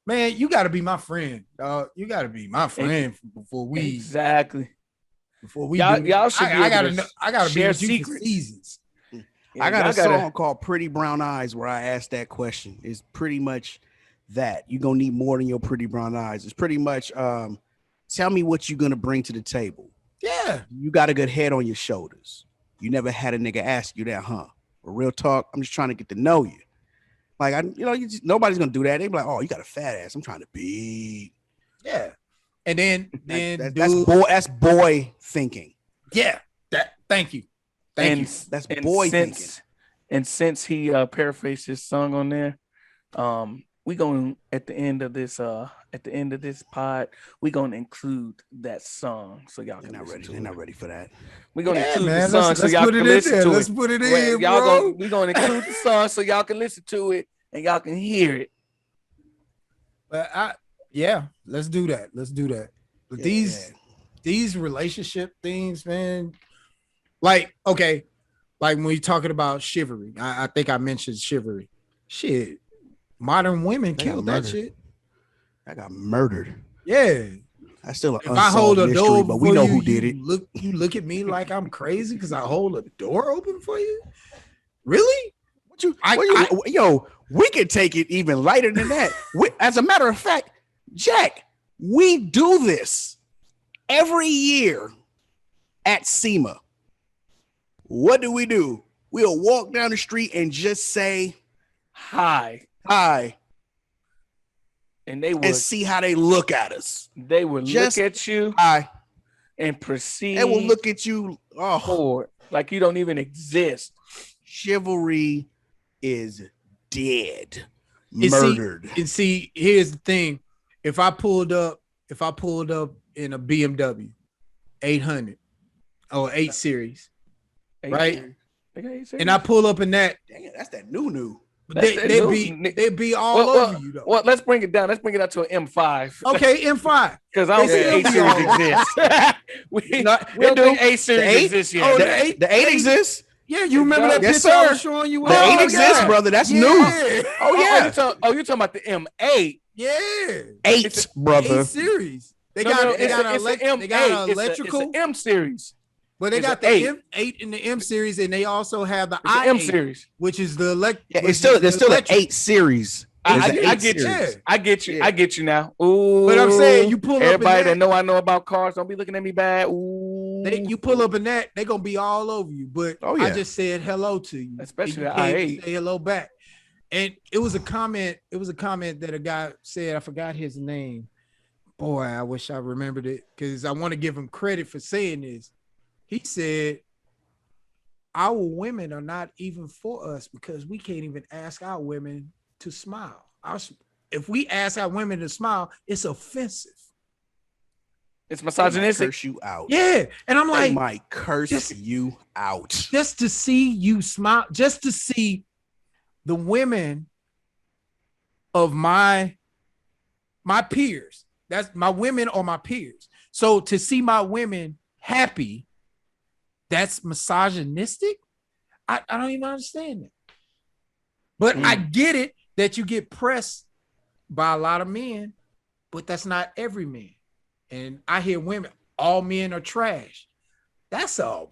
man, you gotta be my friend, dog. You gotta be my friend before we Exactly. do this. Y'all should be I able gotta to know, I gotta be share with you for secrets. seasons. Yeah, I got a y'all gotta- song called Pretty Brown Eyes where I asked that question. It's pretty much that. You're gonna need more than your pretty brown eyes. It's pretty much tell me what you're gonna bring to the table. Yeah. You got a good head on your shoulders. You never had a nigga ask you that, huh? For real talk, I'm just trying to get to know you. Like, nobody's gonna do that. They be like, oh, you got a fat ass. I'm trying to beat. Yeah. And then That's boy thinking. yeah. Thank you. Thank you. That's boy thinking. And since he paraphrased his song on there, we going at the end of this pod, we gonna include that song so y'all They're can not listen ready. to They're it. not ready for that. We're gonna Yeah, include man. the song so y'all put can it in listen there. to Let's it. put it Well, in, bro. we're gonna include the song so y'all can listen to it and y'all can hear it. But let's do that. Let's do that. But Yeah. these relationship things, man, like, okay, like when you're talking about chivalry, I think I mentioned chivalry. Shit, modern women They got killed that murdered. shit. I got murdered. Yeah. That's still an If I hold unsolved a door mystery, open but we for know you, who did it. You look at me like I'm crazy because I hold a door open for you. Really? Yo, we could take it even lighter than that. As a matter of fact, Jack, we do this every year at SEMA. What do? We'll walk down the street and just say Hi. hi And they would and see how they look at us. look at you Hi. and proceed And we'll look at you. Oh, forward like you don't even exist. chivalry is dead. And Murdered. See, here's the thing. If I pulled up in a BMW 800 or 8 Series, right? And I pull up in that, Dang, that's that new. they'd be all over you though. Well, let's bring it down. Let's bring it up to an M5. Okay, M5. Because I don't They think still A be series exists. we don't do. think A series The eight? exists yet. Oh, The eight exists. Yeah, you remember that Yes, picture I sir. was showing you? The Oh, eight exists, yeah. brother. That's Yeah. new. Oh, Oh yeah, you're talking about the M8. yeah. eight, It's brother. 8 Series. They No, got no, they got an M8. they got an It's electrical, an M series. but they it's got an the 8. M8 in the M series, and they also have the It's an M i8, series. which is the Yeah, there's still an 8 series. There's an I 8 get you. series. I get you. Yeah. I get you now. Ooh. But I'm saying you pull up in everybody that- that know I know about cars, don't be looking at me bad. Ooh. You pull up in that, they're gonna be all over you. But Oh, yeah. I just said hello to you, Especially and you the can't i8. say hello back. And it was a comment. It was a comment that a guy said. I forgot his name. Boy, I wish I remembered it because I want to give him credit for saying this. He said, "Our women are not even for us because we can't even ask our women to smile. If we ask our women to smile, it's offensive." It's They might misogynistic. curse you out. Yeah, and I'm They like, might curse just- you out. just to see you smile, just to see the women of my peers. That's my women are my peers. So to see my women happy, that's misogynistic. I don't even understand it. But I get it that you get pressed by a lot of men, but that's not every man. And I hear women, all men are trash. That's a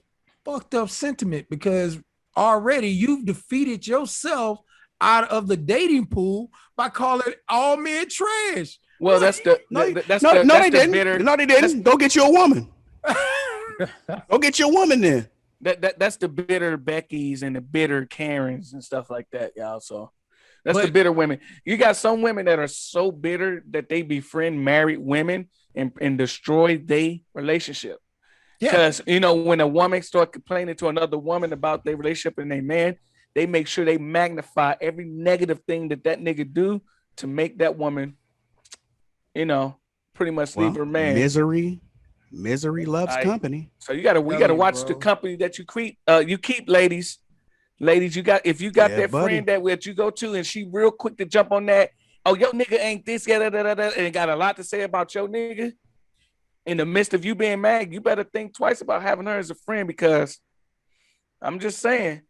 fucked up sentiment because already you've defeated yourself out of the dating pool by calling all men trash. Well, that's the No, that's no, the, no, that's they the didn't. bitter. No, they didn't. Go get you a woman. Go get your woman then. That's the bitter Beckys and the bitter Karens and stuff like that, y'all. So that's the But- bitter women. You got some women that are so bitter that they befriend married women and destroy their relationship. Yeah. Because when a woman start complaining to another woman about their relationship and their man, they make sure they magnify every negative thing that nigga do to make that woman, pretty much leave her man. Misery loves company. So you gotta watch the company that you keep, ladies. Ladies, if you got that buddy. friend that you go to and she real quick to jump on that, oh, your nigga ain't this, and got a lot to say about your nigga. In the midst of you being mad, you better think twice about having her as a friend, because I'm just saying,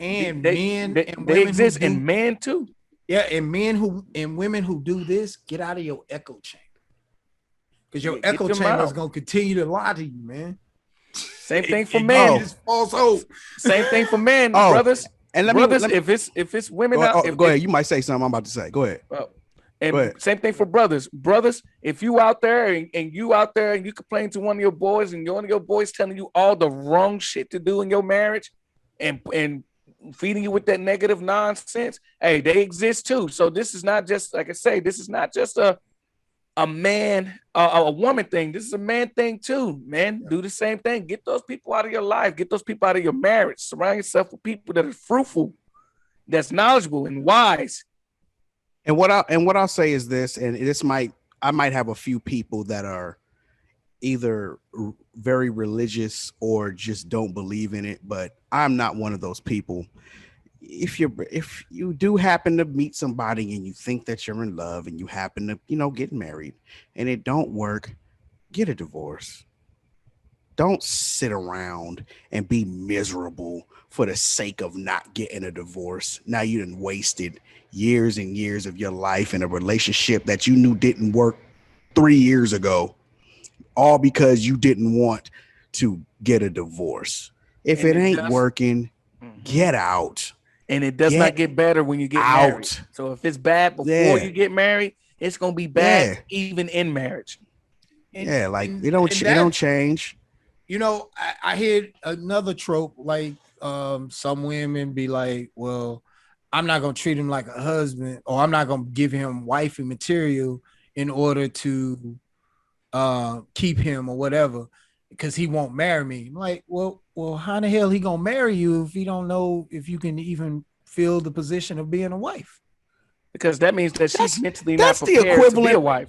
And they women exist, who do- and men too. Yeah, and women who do this, get out of your echo chamber. Because your Get echo them chamber is out. gonna continue to lie to you, man. Same thing for And men. give you this false hope. Same thing for men, Oh, brothers. And let brothers, me if it's women go, out, go ahead. You might say something I'm about to say. Go ahead. And Go ahead. same thing for brothers. Brothers, if you out there and you out there and you complain to one of your boys and one of your boys telling you all the wrong shit to do in your marriage and feeding you with that negative nonsense, hey, they exist too. So this is not just, like I say, this is not just a man, a woman thing. This is a man thing too, man. Do the same thing. Get those people out of your life. Get those people out of your marriage. Surround yourself with people that are fruitful, that's knowledgeable and wise. And what I'll say is this, and I might have a few people that are either very religious or just don't believe in it, but I'm not one of those people. If you do happen to meet somebody and you think that you're in love and you happen to, get married and it don't work, get a divorce. Don't sit around and be miserable for the sake of not getting a divorce. Now you done wasted years and years of your life in a relationship that you knew didn't work 3 years ago, all because you didn't want to get a divorce. If it ain't working, get out. And it does not get better when you get married. So if it's bad before you get married, it's gonna be bad even in marriage. It don't change. I hear another trope, like some women be like, well, I'm not gonna treat him like a husband, or I'm not gonna give him wifey material in order to keep him or whatever, because he won't marry me. I'm like, well, how the hell he gonna marry you if he don't know if you can even fill the position of being a wife? Because that means that she's mentally not prepared to be a wife.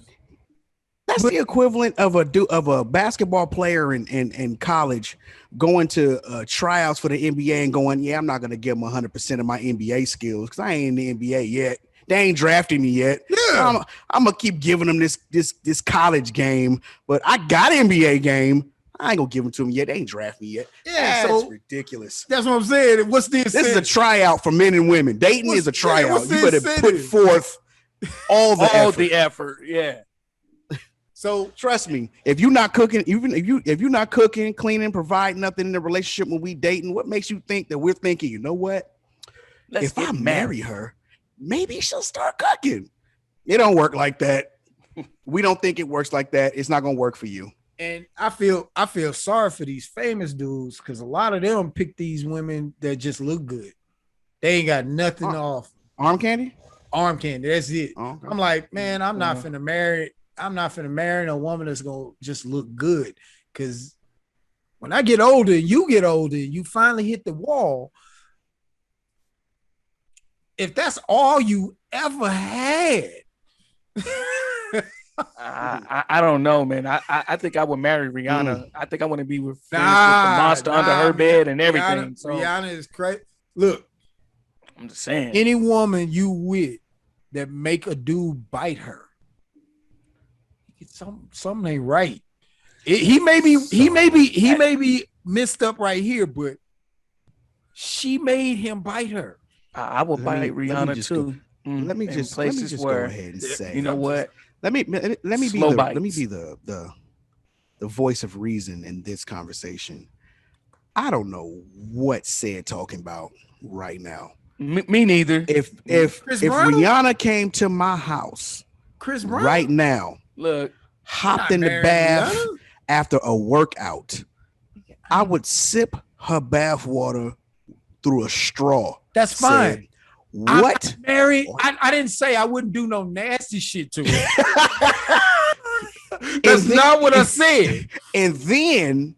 That's the equivalent of a basketball player in college going to tryouts for the NBA and going, I'm not going to give them 100% of my NBA skills because I ain't in the NBA yet. They ain't drafting me yet. Yeah. I'm going to keep giving them this college game, but I got an NBA game. I ain't going to give them to them yet. They ain't draft me yet. Yeah, that's ridiculous. That's what I'm saying. What's the incentive? This is a tryout for men and women. Dating is a tryout. You better put forth all the effort. Yeah. So trust me, if you're not cooking, even if you're not cooking, cleaning, providing nothing in the relationship when we dating, what makes you think that we're thinking, you know what? If I marry her, maybe she'll start cooking. It don't work like that. We don't think it works like that. It's not gonna work for you. And I feel sorry for these famous dudes, because a lot of them pick these women that just look good. They ain't got nothing off. Arm candy? Arm candy. That's it. Okay. I'm like, man, I'm not finna marry a woman that's gonna just look good. Because when I get older, you finally hit the wall. If that's all you ever had. I don't know, man. I think I would marry Rihanna. I think I want to be with the monster under her bed and everything. Rihanna is crazy. Look, I'm just saying. Any woman you with that make a dude bite her, something ain't right. He may be messed up right here, but she made him bite her. I would bite Rihanna too. Let me just go ahead and say, you know what? Let me be the voice of reason in this conversation. I don't know what Sid talking about right now. Me neither. If Rihanna came to my house Chris Brown right now, look, hopped in the bath after a workout, I would sip her bathwater through a straw. That's fine. Said, what? Mary, I didn't say I wouldn't do no nasty shit to her. That's not what I said. And then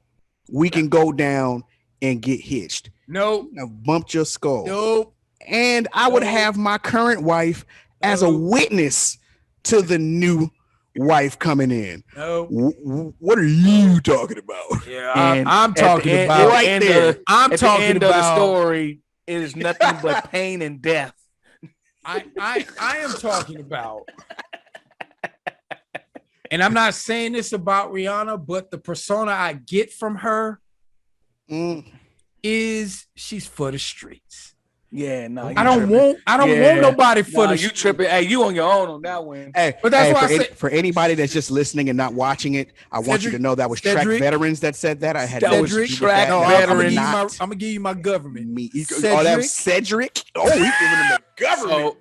we can go down and get hitched. Nope. I've bumped your skull. Nope. And I would Nope. have my current wife as a witness to the new wife coming in. Nope. What are you talking about? Yeah, And I'm at talking the end- about at the end of- I'm at the talking end of the about story, it is nothing but pain and death. I am talking about, and I'm not saying this about Rihanna, but the persona I get from her is she's for the streets. Yeah, no. I don't want nobody for the you streets. tripping. Hey, you on your own on that one. Hey, But that's why I for, said- for anybody that's just listening and not watching it, I want you Cedric- to know that was track Cedric- veterans that said that. I had That no was issue with track that. No, That I'm was gonna not give you my government. me. Cedric? Oh, that was Cedric. Oh, he's giving him the government.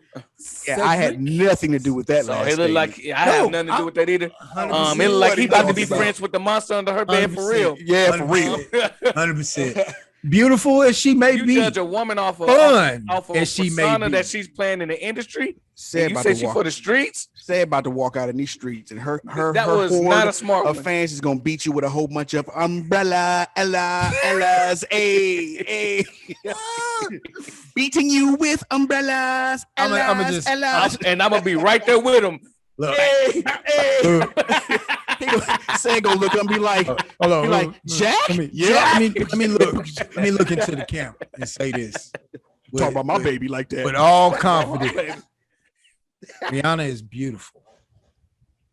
Yeah, I had nothing to do with that. So last it looked like statement. I have nothing to do with that either. 100%. It looked like he about to be What are you friends with the monster under her bed for 100%. real. Yeah, for real. 100%. Beautiful as she may You be, judge a woman off of fun off of as she may persona be. that she's playing in the industry. Say And you about say to she walk. for the streets. Say about to walk out in these streets, and her That her was horde not a smart of one. fans is gonna beat you with a whole bunch of umbrellas, hey, beating you with umbrellas, I'ma just- Ellas. And I'm gonna be right there with him. Look, Hey, hey. Say gonna look up and be like, hold on, be hold like, on. Jack? Let me Jack? look into the camera and say this. Talk about my With- baby like that. with all confidence. Rihanna is beautiful.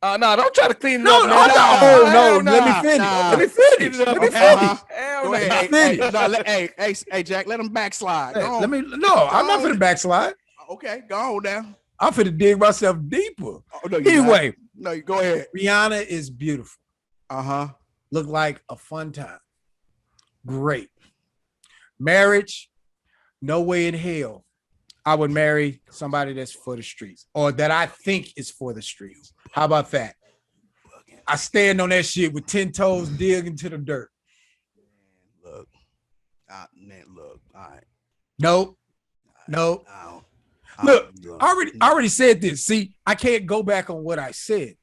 No, don't try to clean it No, up. no, man. no, nah, let me finish. nah. Let me finish. Clean it up. Let me Uh-huh. finish. Hell Go no. ahead. Hey, Finish. no, hey, Jack, let him backslide. Go on. Let me. No, I'm not finna backslide. Okay, go on now. I'm finna dig myself deeper. Oh, no, you're Anyway, not. No, go ahead. Rihanna is beautiful. Uh-huh. Look like a fun time. Great. Marriage, no way in hell I would marry somebody that's for the streets or that I think is for the streets. How about that? I stand on that shit with 10 toes digging to the dirt. Look. Man, look. All right. Nope. Nope. Now, Look, I already said this. See, I can't go back on what I said.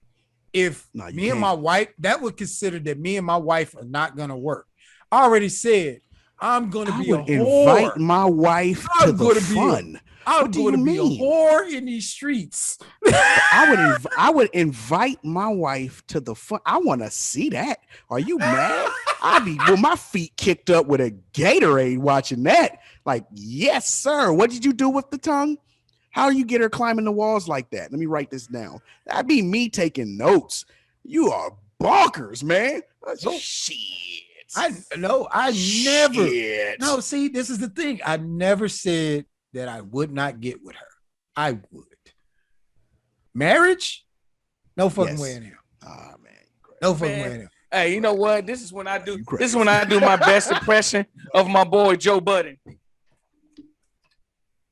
If No, you me and can't. my wife, that would consider that me and my wife are not gonna work. I already said I'm gonna I be a would invite whore. my wife I'm to the gonna be a- fun. I'm What do gonna you be mean? a whore in these streets. I would invite my wife to the fun. I want to see that. Are you mad? I'd be with my feet kicked up with a Gatorade watching that. Like, yes, sir. What did you do with the tongue? How do you get her climbing the walls like that? Let me write this down. That'd be me taking notes. You are bonkers, man. Shit. I never. Shit. No, see, this is the thing. I never said that I would not get with her. I would. Marriage? No fucking Yes. way in hell. Ah, man. No fucking Man. way in hell. Hey, you know what? This is when I do. You crazy. This is when I do my best impression of my boy Joe Budden.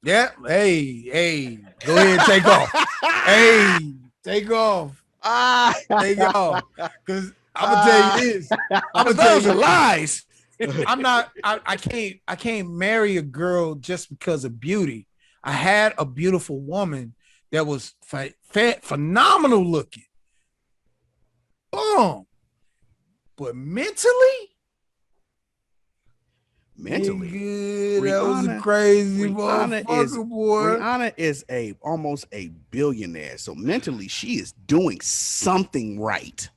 Yeah. Hey, go ahead, take off. Hey, take off. Ah. Take off. Because I'm gonna tell you this. I'm gonna tell Those are you lies. I can't marry a girl just because of beauty. I had a beautiful woman that was phenomenal looking. Boom. But mentally, nigga, that was a Rihanna- crazy Rihanna motherfucker, boy. Rihanna is almost a billionaire. So mentally, she is doing something right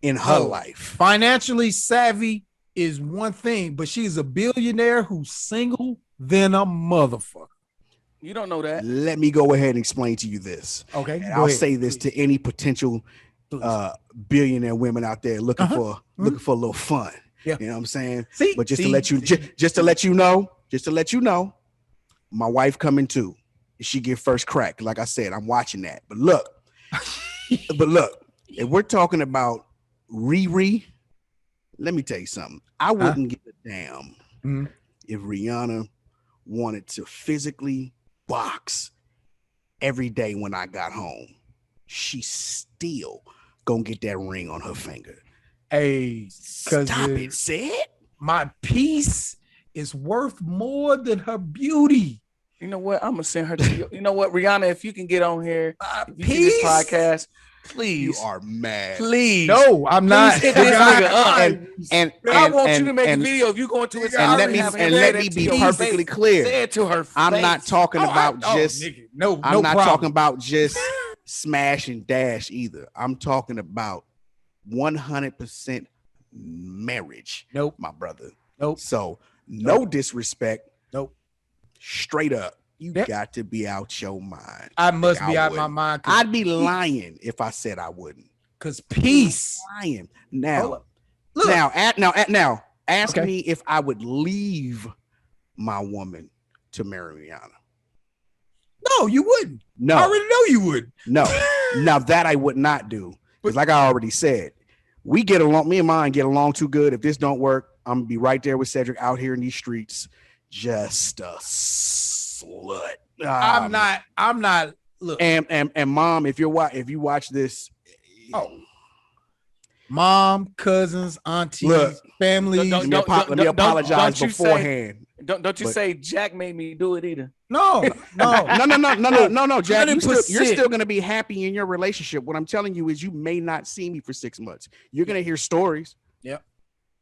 in her Oh. life. Financially savvy is one thing, but she's a billionaire who's single than a motherfucker. You don't know that. Let me go ahead and explain to you this. Okay, And go I'll ahead. say this to any potential Please. billionaire women out there looking Uh-huh. for a little fun. Yeah. You know what I'm saying? See, But just see, to let you just to let you know, my wife coming too. She get first crack. Like I said, I'm watching that. But look, if we're talking about Riri, let me tell you something. I wouldn't give a damn Mhm. if Rihanna wanted to physically box every day when I got home. She's still gonna get that ring on her finger. Hey, Stop it- it, Sid. my peace is worth more than her beauty. You know what? I'm gonna send her to you. You know what, Rihanna? If you can get on here, if you see Peace. this podcast, You please, are mad. please. No, I'm not. Hit this nigga up. And I want you and- to make and- a video of you going to his and house let me- having and him let say me that be to your perfectly face. clear. Say it to her I'm face. not talking about just. nigga. No, I'm no not problem. talking about just smash and dash either. I'm talking about 100% marriage. Nope. My brother. Nope. So no disrespect. Nope. Straight up, you Yep. got to be out your mind. I must I be out my wouldn't. mind. I'd be lying if I said I wouldn't. Because peace. Lying. Hold Now, up. Look. now, ask Okay. me if I would leave my woman to marry Rihanna. No, you wouldn't. No, I already know you would. no. Now that I would not do. Because like I already said, we get along, me and mine get along too good. If this don't work, I'm gonna be right there with Cedric out here in these streets, just a slut. I'm not. Look, And mom, if you watch this, Oh. mom, cousins, aunties, Look. family. Don't- let me apologize don't you say- beforehand. Don't you But- say Jack made me do it either? No, no. No, Jack. You're 100%. still going to be happy in your relationship. What I'm telling you is you may not see me for 6 months. You're going to hear stories. Yep.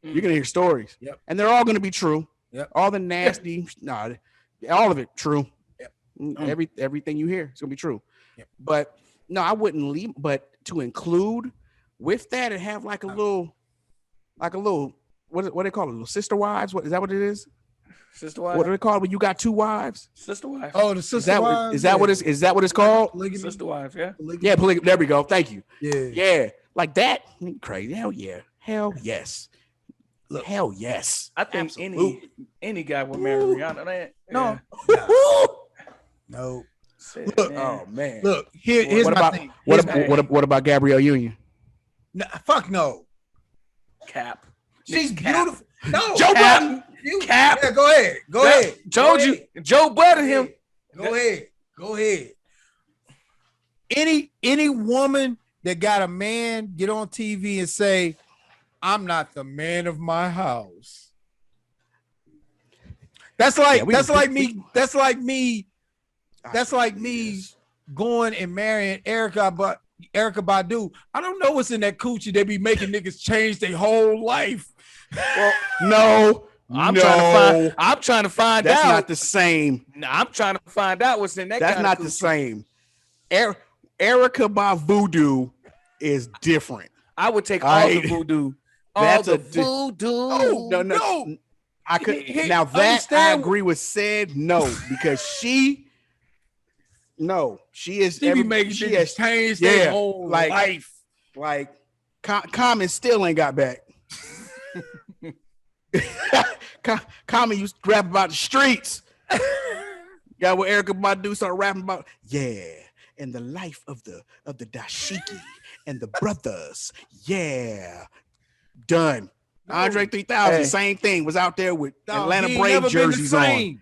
You're going to hear stories. Yep. And they're all going to be true. Yep. All the nasty, all of it true. Yep. Everything you hear is going to be true. Yep. But no, I wouldn't leave. But to include with that and have like a little, what do they call it? Little sister wives? What is that? What it is? Sister What do wife. they call it when you got two wives? Sister wife. Oh, the sister Is that wives, is that yeah. what is that what it's called? Polygamy. Sister wife. Yeah. Polygamy. Yeah, there we go. Thank you. Yeah. Yeah, like that. Crazy. Hell yeah. Hell yes. Look. Hell yes. I think Absolutely. any guy would marry Rihanna. Man. No. Yeah. No. Shit, Look, man. Oh man. Look, here's what my about thing. what Here's about, my- what about Gabrielle Union? No, fuck no. Cap. She's Cap. beautiful. No. Joe Cap. Budden. Cap. Yeah, go ahead. Go Yeah, ahead. Told Go you. ahead. Joe Budden him. Go ahead. Go ahead. Any woman that got a man get on TV and say, "I'm not the man of my house." That's like Yeah, that's like me. That's like me. That's like me going and marrying Erica Badu. I don't know what's in that coochie. They be making niggas change their whole life. Well, no. I'm no, trying to find that's out. not the same. I'm trying to find out what's in that. That's kind not of the coochie. same. Erica by Voodoo is different. I would take all I- the voodoo. All That's the a di- voodoo. No. I could He- now that I understand- agree with said no because she is She be making she niggas has change yeah, their whole like- life. like Common still ain't got back. Common used to rap about the streets. Got what Erica Badu started rapping about. Yeah, and the life of the dashiki and the brothers. Yeah, done. Andre 3000, Hey. same thing. Was out there with Dog, Atlanta he ain't Braves never been the jerseys on. same.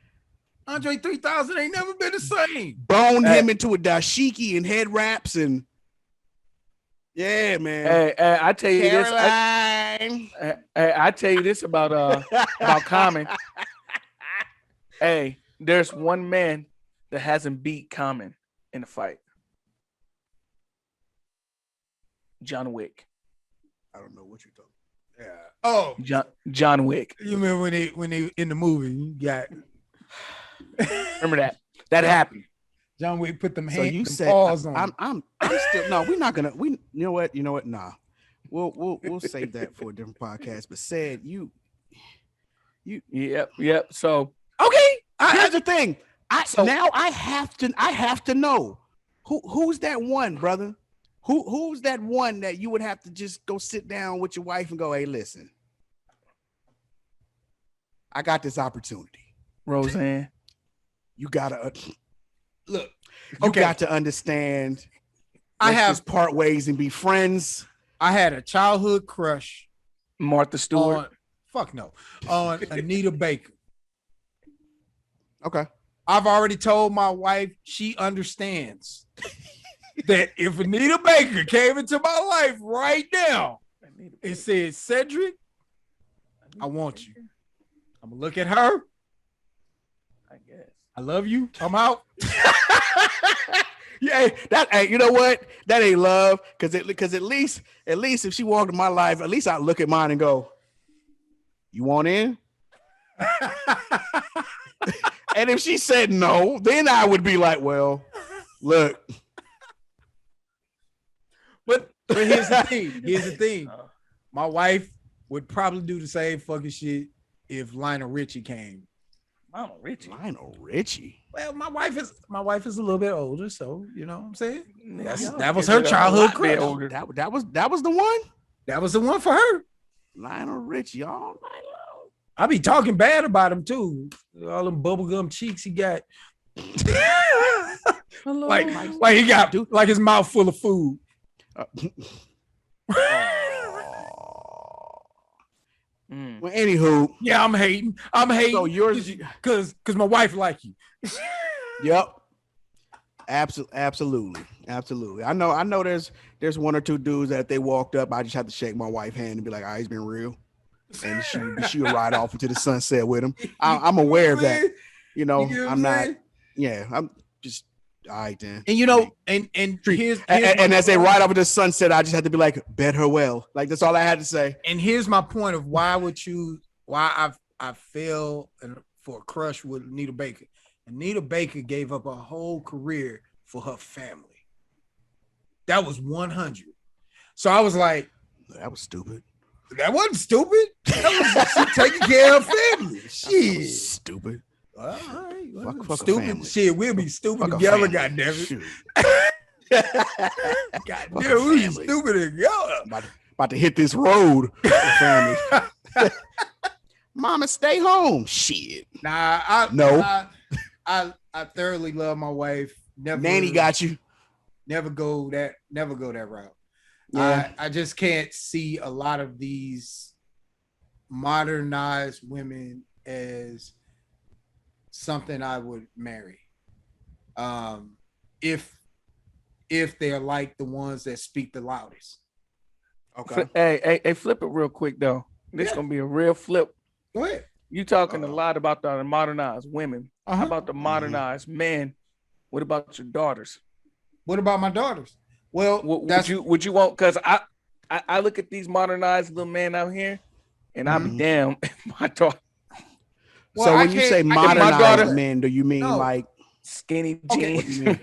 Andre 3000 ain't never been the same. Boned Hey. him into a dashiki and head wraps and yeah, man. Hey, I tell you this. Caroline. I tell you this about Common. Hey, there's one man that hasn't beat Common in a fight. John Wick. I don't know what you're talking. Yeah. Oh, John Wick. you remember when they in the movie, you got Remember that? That happened. John Wick put them So hands you them said paws on. I'm still no. We're not gonna. You know what? Nah. We'll save that for a different podcast. But said you. Yep. So Okay. Here's the thing. So- Now I have to know who's that one, brother. Who's that one that you would have to just go sit down with your wife and go, hey, listen, I got this opportunity. Roseanne. You gotta Look, you okay. got to understand. I Let's have just part ways and be friends. I had a childhood crush Martha Stewart. on on Anita Baker. Okay. I've already told my wife she understands that if Anita Baker came into my life right now and said, Cedric, I want you. I'm gonna look at her. I guess. I love you. I'm out. Yeah, that hey, you know what? That ain't love, because at least if she walked in my life, at least I look at mine and go, "You want in?" And if she said no, then I would be like, "Well, look." But here's the thing. Here's the thing. My wife would probably do the same fucking shit if Lionel Richie came. Lionel Richie. Lionel Richie. Well, my wife is a little bit older, so you know what I'm saying. Yeah, That was her childhood crush. older. That was the one. That was the one for her. Lionel Richie all night long. I be talking bad about him too. All them bubblegum cheeks he got. like he got like his mouth full of food. Well, anywho, Yeah, I'm hating. so yours, because my wife like you. yep, absolutely. I know. There's one or two dudes that if they walked up, I just have to shake my wife's hand and be like, "Ah, he's been real," and she would ride off into the sunset with him. I'm aware of that. You know, I'm not. Yeah, I'm just all right then. And you know, and here's And as they ride off into the sunset, I just had to be like, "Bet her well." Like that's all I had to say. and here's my point of why I fell for a crush with Anita Baker. Anita Baker gave up a whole career for her family. That was 100. So I was like, That was stupid. that wasn't stupid. That was she taking care of her family. Shit. Stupid. All right. Well, Fuck a stupid family. shit. We'll be stupid Fuck a together, family. goddammit. Shoot. God Fuck a damn, we be family. stupid together. About to hit this road. Family. Mama, stay home. Shit. Nah, No. I thoroughly love my wife. Never Nanny got you. never go that route. Yeah. I just can't see a lot of these modernized women as something I would marry. If they're like the ones that speak the loudest. Okay. Hey, flip it real quick though. This gonna be a real flip. Go ahead. You talking a lot about the modernized women. How about the modernized men? What about your daughters? What about my daughters? Well, Would you want? Because I look at these modernized little men out here, and I'll be damn if my daughter Well, So I when you can't- say I can't- modernized daughter- men, do you mean No. like skinny Okay. jeans.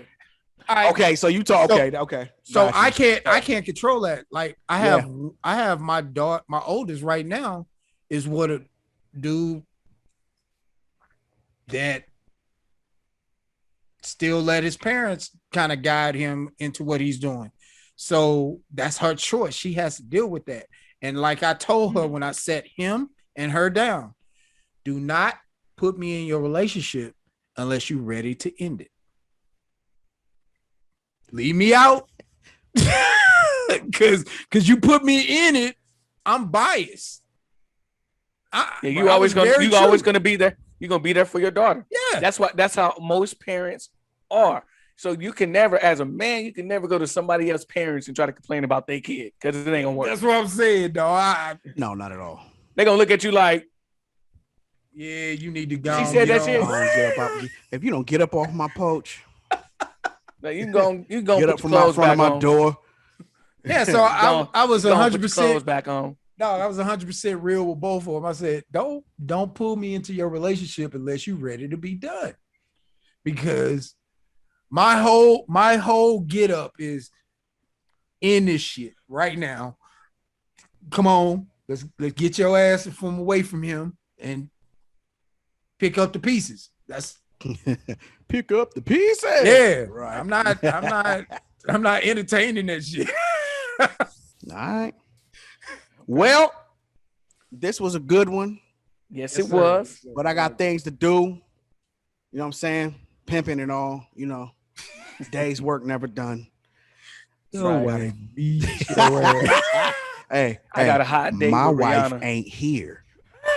I- okay? So you talk okay. So Gotcha. I can't control that. Like I have my daughter, my oldest right now is what a dude that still let his parents kind of guide him into what he's doing. So that's her choice. She has to deal with that. And like I told her when I set him and her down, do not put me in your relationship unless you're ready to end it. Leave me out. Cause you put me in it, I'm biased. Yeah, you always gonna be there. You're gonna be there for your daughter. Yeah. That's how most parents are. So you can never, as a man, you can never go to somebody else's parents and try to complain about their kid because it ain't gonna work. That's what I'm saying, dog. No, not at all. They're gonna look at you like, Yeah, you need to go. She and said get that shit. on. Get up off- if you don't get up off my porch, like, you gonna get put up from your my clothes front back of my on. door. Yeah, so I was You gonna put your 100%. clothes back on. No, I was 100% real with both of them. I said, don't pull me into your relationship unless you're ready to be done. Because my whole get up is in this shit right now. Come on, let's get your ass from away from him and pick up the pieces. That's Pick up the pieces. yeah. Right. I'm not entertaining that shit. All right. Well, this was a good one, Yes, Yes, it sir. was. but I got things to do. You know what I'm saying? Pimping and all, you know. Day's work never done. Nobody beat your ass. Hey, I got a hot date My with wife Rihanna. ain't here.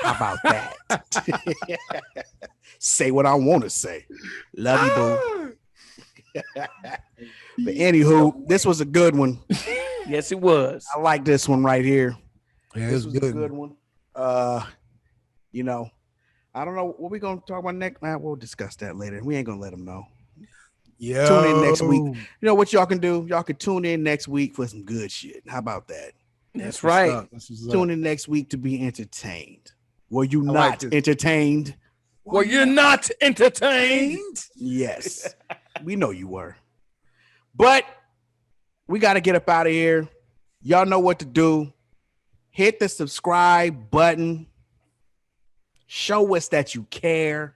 How about that? Say what I want to say. Love you, boo. But anywho, this was a good one. Yes, it was. I like this one right here. Yeah, This it's was good. a good one. You know, I don't know what we're gonna talk about next. We'll discuss that later. We ain't gonna let them know. Yeah. Tune in next week. You know what y'all can do? Y'all can tune in next week for some good shit. How about that? That's right. Tune in next week to be entertained. Were you I not like this. entertained? Well, you're not entertained. Yes, we know you were. But we got to get up out of here. Y'all know what to do. Hit the subscribe button. Show us that you care.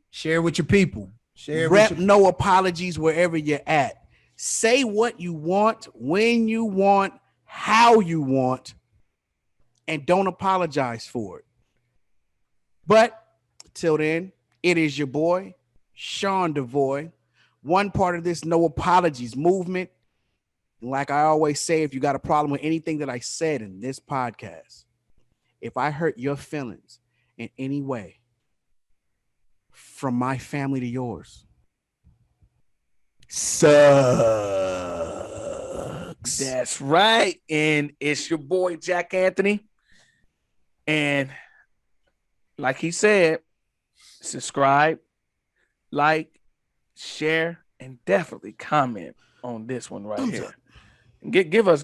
Share with your people. Share Rep with your no apologies wherever you're at. Say what you want, when you want, how you want, and don't apologize for it. But till then, it is your boy, Sean DeVoy, one part of this no apologies movement. And like I always say, if you got a problem with anything that I said in this podcast, if I hurt your feelings in any way, from my family to yours, sucks. That's right. And it's your boy, Jack Anthony. And like he said, subscribe, like, share, and definitely comment on this one right Thumbs here. up. And give us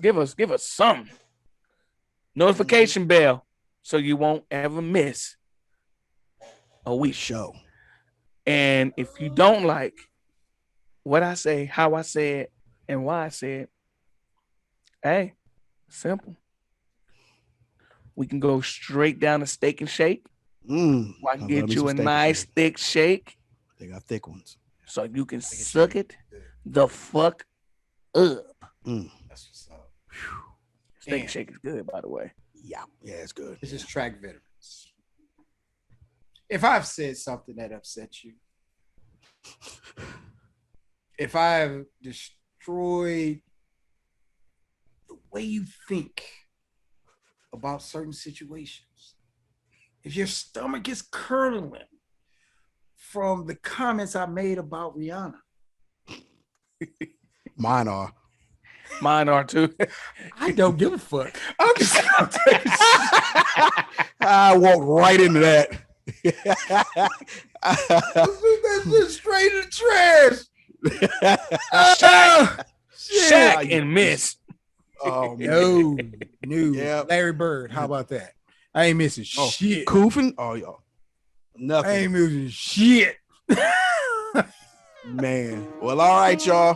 some notification bell so you won't ever miss a week. Show. And if you don't like what I say, how I say it, and why I say it, hey, simple. We can go straight down to Steak and Shake. I can love get me you some a Steak and nice Shake. thick shake They got thick ones. so you can suck it the fuck up. That's what's up. Steak Damn. and Shake is good, by the way. Yeah, it's good. This is track veterans. If I've said something that upsets you, if I've destroyed the way you think about certain situations, if your stomach is curdling from the comments I made about Rihanna, Mine are. Mine are too. I don't give a fuck. I walked right into that. That's just straight in the trash. Shaq and Miss. Oh, man. No. Yep. Larry Bird, how about that? I ain't missing shit. Koofing? Oh, y'all. I Nothing. ain't missing shit. Man. Well, all right, y'all.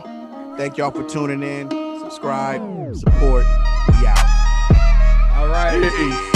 Thank y'all for tuning in. Subscribe, support. We out. All right. Peace.